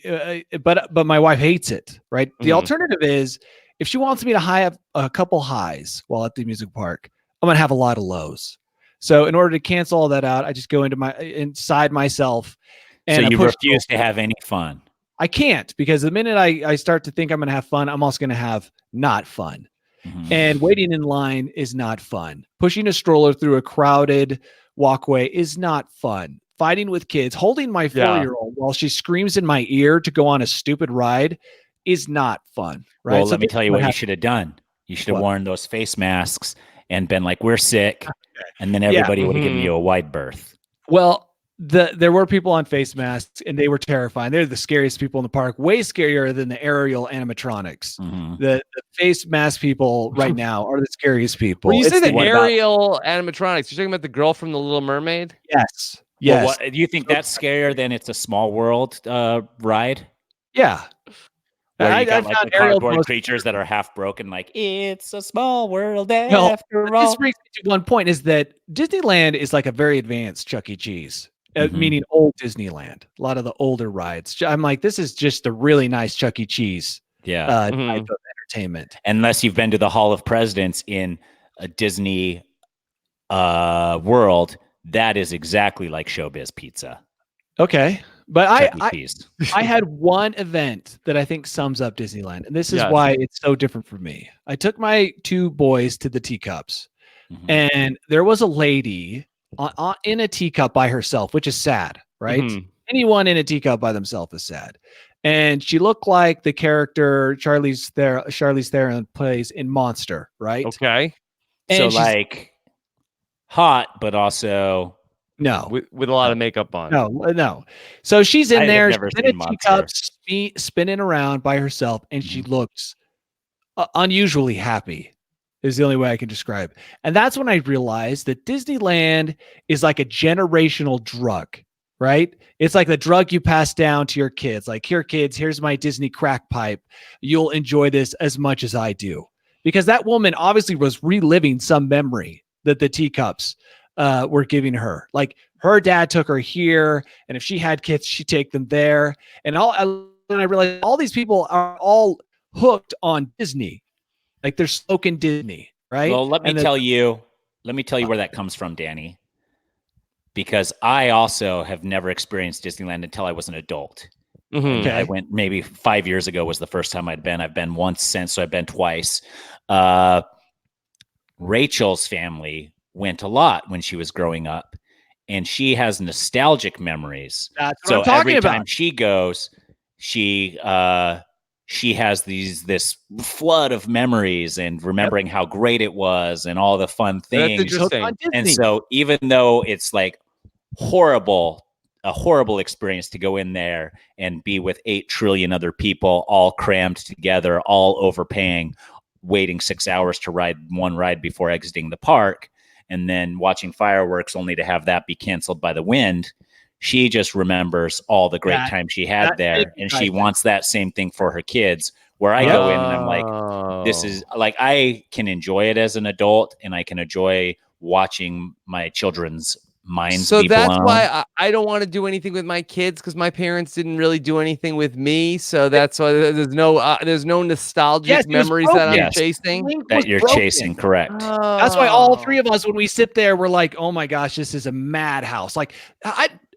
But my wife hates it, right? The alternative is if she wants me to have a couple highs while at the music park, I'm going to have a lot of lows. So in order to cancel all that out, I just go inside myself. And so you refuse to have any fun. I can't, because the minute I start to think I'm going to have fun, I'm also going to have not fun. And waiting in line is not fun. Pushing a stroller through a crowded walkway is not fun. Fighting with kids, holding my 4-year-old while she screams in my ear to go on a stupid ride is not fun. Right. Well, let me tell you what you should have done. You should have worn those face masks and been like, we're sick. And then everybody would have given you a wide berth. Well, there were people on face masks and they were terrifying. They're the scariest people in the park, way scarier than the aerial animatronics. The face mask people right now are the scariest people. When you say the aerial animatronics, you're talking about the girl from The Little Mermaid? Yes. Well, do you think that's scarier than It's a Small World ride? Yeah. Where you got like the cardboard creatures that are half broken, like it's a small world after all. This brings me to one point: is that Disneyland is like a very advanced Chuck E. Cheese, meaning old Disneyland. A lot of the older rides. I'm like, this is just a really nice Chuck E. Cheese type of entertainment. Unless you've been to the Hall of Presidents in a Disney world, that is exactly like Showbiz Pizza. Okay. But I had one event that I think sums up Disneyland, and this is why it's so different for me. I took my 2 boys to the teacups, and there was a lady in a teacup by herself, which is sad, right? Anyone in a teacup by themselves is sad. And she looked like the character Charlize Theron plays in Monster, right? Okay. And so like hot, but also... No, with a lot of makeup on. No. So she's in there, she's in a teacup, spinning around by herself, and she looks unusually happy. Is the only way I can describe. And that's when I realized that Disneyland is like a generational drug, right? It's like the drug you pass down to your kids. Like, here, kids, here's my Disney crack pipe. You'll enjoy this as much as I do. Because that woman obviously was reliving some memory that the teacups were giving her. Like, her dad took her here, and if she had kids, she'd take them there. And I realized all these people are all hooked on Disney. Like, they're smoking Disney, right? Well, let me tell you where that comes from, Danny. Because I also have never experienced Disneyland until I was an adult. Okay. I went maybe 5 years ago was the first time I'd been. I've been once since, so I've been twice. Rachel's family went a lot when she was growing up, and she has nostalgic memories. That's what I'm talking every about. time she goes, she has this flood of memories and remembering how great it was and all the fun things. That's interesting. And so even though it's like a horrible experience to go in there and be with 8 trillion other people all crammed together, all overpaying, waiting 6 hours to ride one ride before exiting the park, and then watching fireworks only to have that be canceled by the wind. She just remembers all the great time she had there, and she wants that same thing for her kids. Where I go in and I'm like, this is like, I can enjoy it as an adult, and I can enjoy watching my children's minds be blown. So that's why I don't want to do anything with my kids, because my parents didn't really do anything with me. So that's why there's no nostalgic memories that I'm chasing. That you're chasing, correct. That's why all 3 of us, when we sit there, we're like, oh my gosh, this is a madhouse. Like,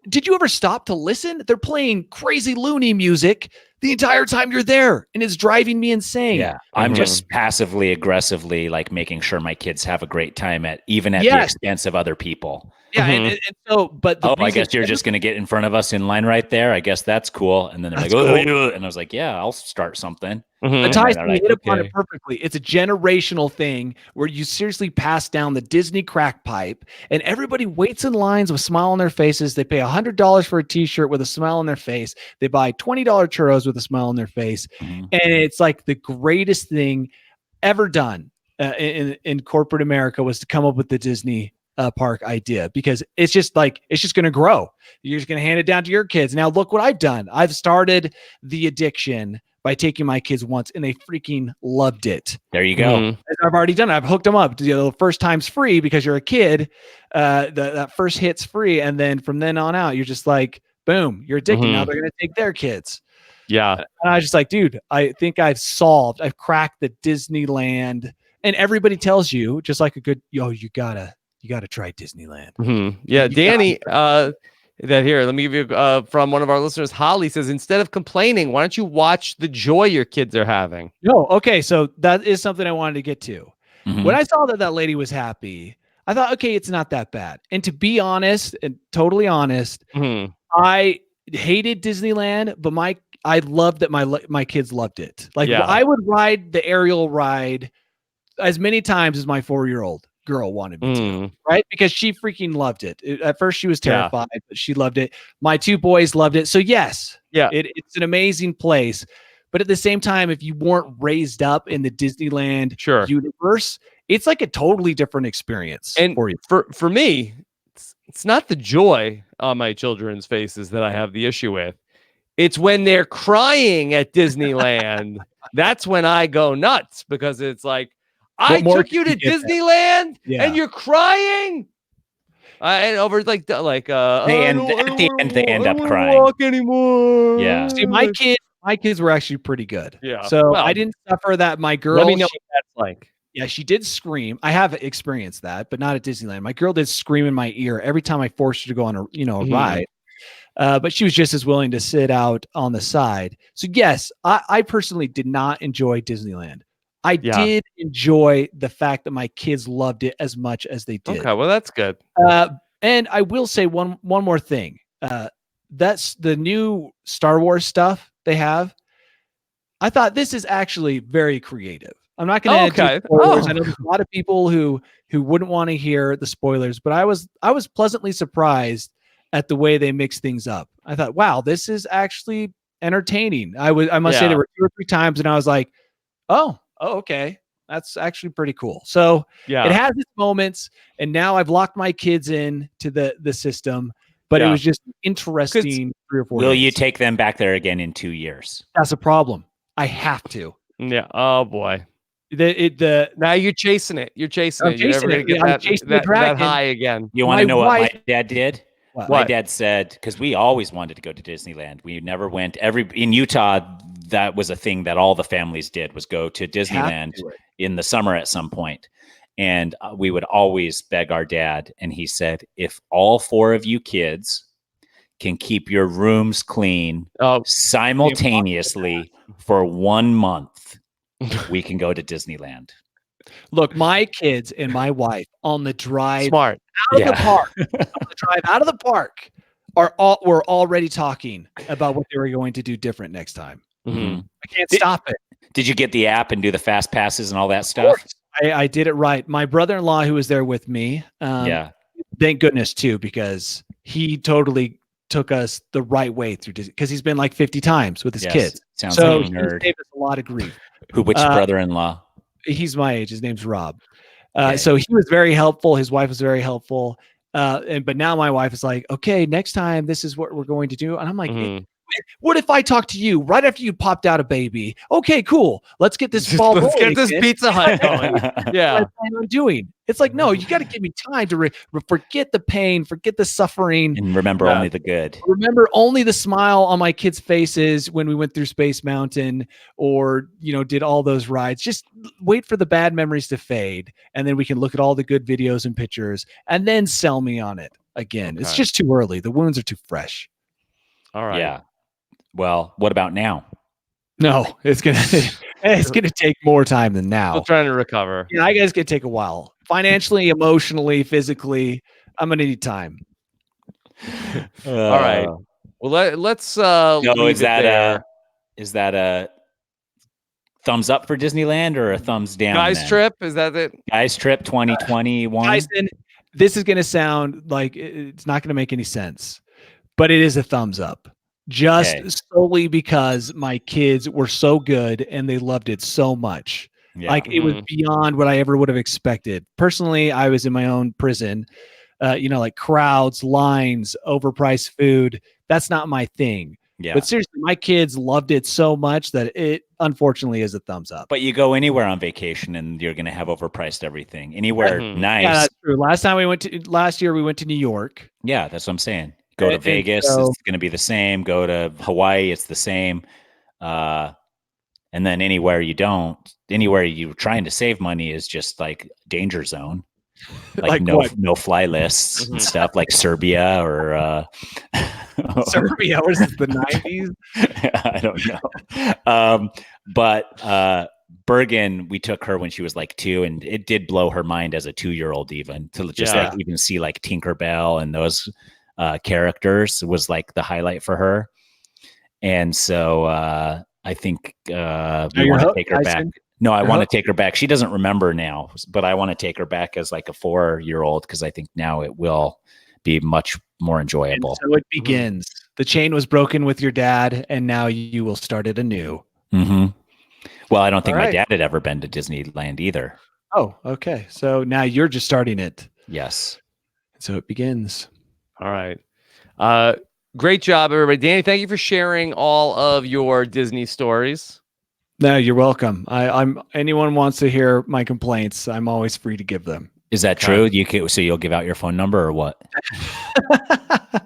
did you ever stop to listen? They're playing crazy loony music the entire time you're there, and it's driving me insane. Yeah, I'm just passively aggressively like making sure my kids have a great time even at the expense of other people. Yeah, and so, but I guess you're just going to get in front of us in line right there. I guess that's cool. And then they're like, oh, and I was like, yeah, I'll start something. But Tyson, you hit upon it perfectly. It's a generational thing where you seriously pass down the Disney crack pipe, and everybody waits in lines with a smile on their faces. They pay $100 for a t-shirt with a smile on their face. They buy $20 churros with a smile on their face. And it's like the greatest thing ever done. in corporate America was to come up with the Disney park idea, because it's just going to grow. You're just going to hand it down to your kids. Now look what I've done. I've started the addiction by taking my kids once, and they freaking loved it. There you go. I've already done it. I've hooked them up. The first time's free because you're a kid. That first hit's free, and then from then on out, you're just like, boom, you're addicted. Now they're going to take their kids. Yeah. And I was just like, dude, I think I've cracked the Disneyland. And everybody tells you, just like a good, you gotta try Disneyland. Yeah, Danny, let me give you from one of our listeners. Holly says, instead of complaining, why don't you watch the joy your kids are having? No, okay, so that is something I wanted to get to. When I saw that lady was happy, I thought, okay, it's not that bad. And to be honest, and totally honest, I hated Disneyland, but I loved that my kids loved it. Like, I would ride the aerial ride as many times as my 4-year-old girl wanted me to, right? Because she freaking loved it. At first she was terrified, but she loved it. My 2 boys loved it. So yes, it's an amazing place. But at the same time, if you weren't raised up in the Disneyland universe, it's like a totally different experience. And for you. For me, it's not the joy on my children's faces that I have the issue with. It's when they're crying at Disneyland. That's when I go nuts, because it's like, I took you to Disneyland and you're crying. And over at the end they end up crying. Walk anymore. Yeah. See, my kids were actually pretty good. Yeah. So I didn't suffer that. My girl, let me know what that's like. Yeah, she did scream. I have experienced that, but not at Disneyland. My girl did scream in my ear every time I forced her to go on a ride. But she was just as willing to sit out on the side. So yes, I personally did not enjoy Disneyland. I did enjoy the fact that my kids loved it as much as they did. Okay, well, that's good. And I will say one more thing. That's the new Star Wars stuff they have. I thought this is actually very creative. I'm not going to spoilers. I know there's a lot of people who wouldn't want to hear the spoilers, but I was pleasantly surprised at the way they mix things up. I thought, wow, this is actually entertaining. I must say there were 2 or 3 times, and I was like, oh, okay, that's actually pretty cool. So it has its moments, and now I've locked my kids in to the system. But it was just interesting 3 or 4 Will days. you take them back there again in 2 years? That's a problem. I have to. Yeah. Oh boy. Now you're chasing it. You're chasing it. You're never going to get that high again. You want to know what my dad did? What? My dad said, because we always wanted to go to Disneyland. We never went. In Utah, that was a thing that all the families did, was go to Disneyland in the summer at some point. And we would always beg our dad. And he said, if all 4 of you kids can keep your rooms clean simultaneously for 1 month, we can go to Disneyland. Look, my kids and my wife on the drive out of the park, were already talking about what they were going to do different next time. I can't stop it. Did you get the app and do the fast passes and all that stuff? I did it right. My brother-in-law, who was there with me, thank goodness too, because he totally took us the right way through Disney, because he's been like 50 times with his kids. Sounds like a nerd. He saved us a lot of grief. Which brother-in-law? He's my age. His name's Rob. So he was very helpful. His wife was very helpful. But now my wife is like, okay, next time this is what we're going to do. And I'm like, what if I talk to you right after you popped out a baby? Okay, cool. Let's get this ball rolling. Let's get this Pizza Hut going. Yeah. What I plan on doing. It's like, no, you got to give me time to forget the pain, forget the suffering. And remember only the good. Remember only the smile on my kids' faces when we went through Space Mountain or, did all those rides. Just wait for the bad memories to fade. And then we can look at all the good videos and pictures and then sell me on it again. Okay. It's just too early. The wounds are too fresh. All right. Yeah. Well, what about now? No, it's gonna take more time than now. Still trying to recover. I guess it's gonna take a while. Financially, emotionally, physically, I'm gonna need time. All right. Well, let's. Is that a thumbs up for Disneyland or a thumbs down? Guys Trip, is that it? Guys Trip 2021. Tyson, this is gonna sound like it's not gonna make any sense, but it is a thumbs up. Just solely because my kids were so good and they loved it so much Yeah. Like it was beyond what I ever would have expected. Personally, I was in my own prison. Like crowds, lines, overpriced food. That's not my thing. Yeah. But seriously, my kids loved it so much that it unfortunately is a thumbs up. But you go anywhere on vacation and you're going to have overpriced everything. Anywhere nice. Yeah, that's true. Last year we went to New York. Yeah, that's what I'm saying. Go to And Vegas, so- it's going to be the same. Go to Hawaii, it's the same. And then anywhere you're trying to save money is just like danger zone. Like no fly lists and stuff like Serbia or Serbia was the 90s. I don't know. But Bergen, we took her when she was like 2, and it did blow her mind as a 2-year-old even to just like even see like Tinkerbell and those characters was like the highlight for her. And so I think we want to take her back. No, I want to take her back. She doesn't remember now, but I want to take her back as like a 4-year-old because I think now it will be much more enjoyable. And so it begins. The chain was broken with your dad, and now you will start it anew. Mm-hmm. Well, I don't think my dad had ever been to Disneyland either. Oh, okay. So now you're just starting it. Yes. So it begins. All right. Great job, everybody. Danny, thank you for sharing all of your Disney stories. No, you're welcome. I'm anyone wants to hear my complaints, I'm always free to give them. Is that true? So you'll give out your phone number or what? Well,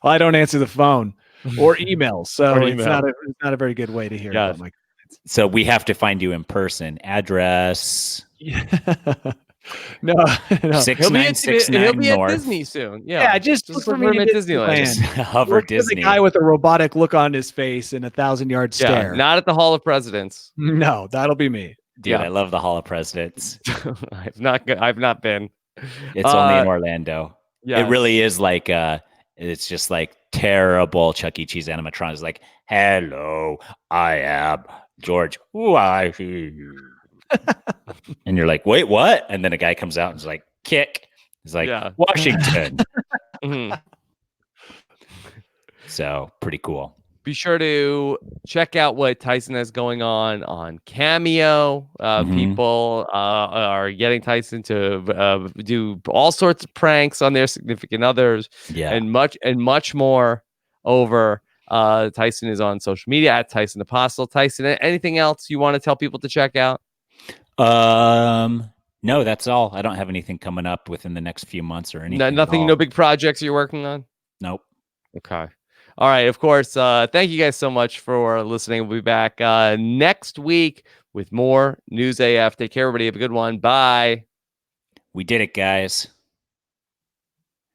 I don't answer the phone or emails, so it's not a very good way to hear about my complaints. So we have to find you in person. Address. No. 6969 he'll be North. at Disney soon. Yeah, just look for me at Disneyland. Hover look for Disney. the guy with a robotic look on his face and a 1,000-yard stare. Not at the Hall of Presidents. No, that'll be me. Dude, I love the Hall of Presidents. I've not been. It's only in Orlando. Yeah, it really is like it's just like terrible Chuck E. Cheese animatronics. Like, hello, I am George. Why? And you're like, wait, what? And then a guy comes out and is like, kick. He's like, Washington. So pretty cool. Be sure to check out what Tyson has going on Cameo. People are getting Tyson to do all sorts of pranks on their significant others, and much more over. Tyson is on social media at Tyson Apostle. Tyson, anything else you want to tell people to check out? No, that's all. I don't have anything coming up within the next few months or anything. Nothing, no big projects you're working on? Nope. Okay. All right. Of course. Thank you guys so much for listening. We'll be back next week with more News AF. Take care, everybody. Have a good one. Bye. We did it, guys.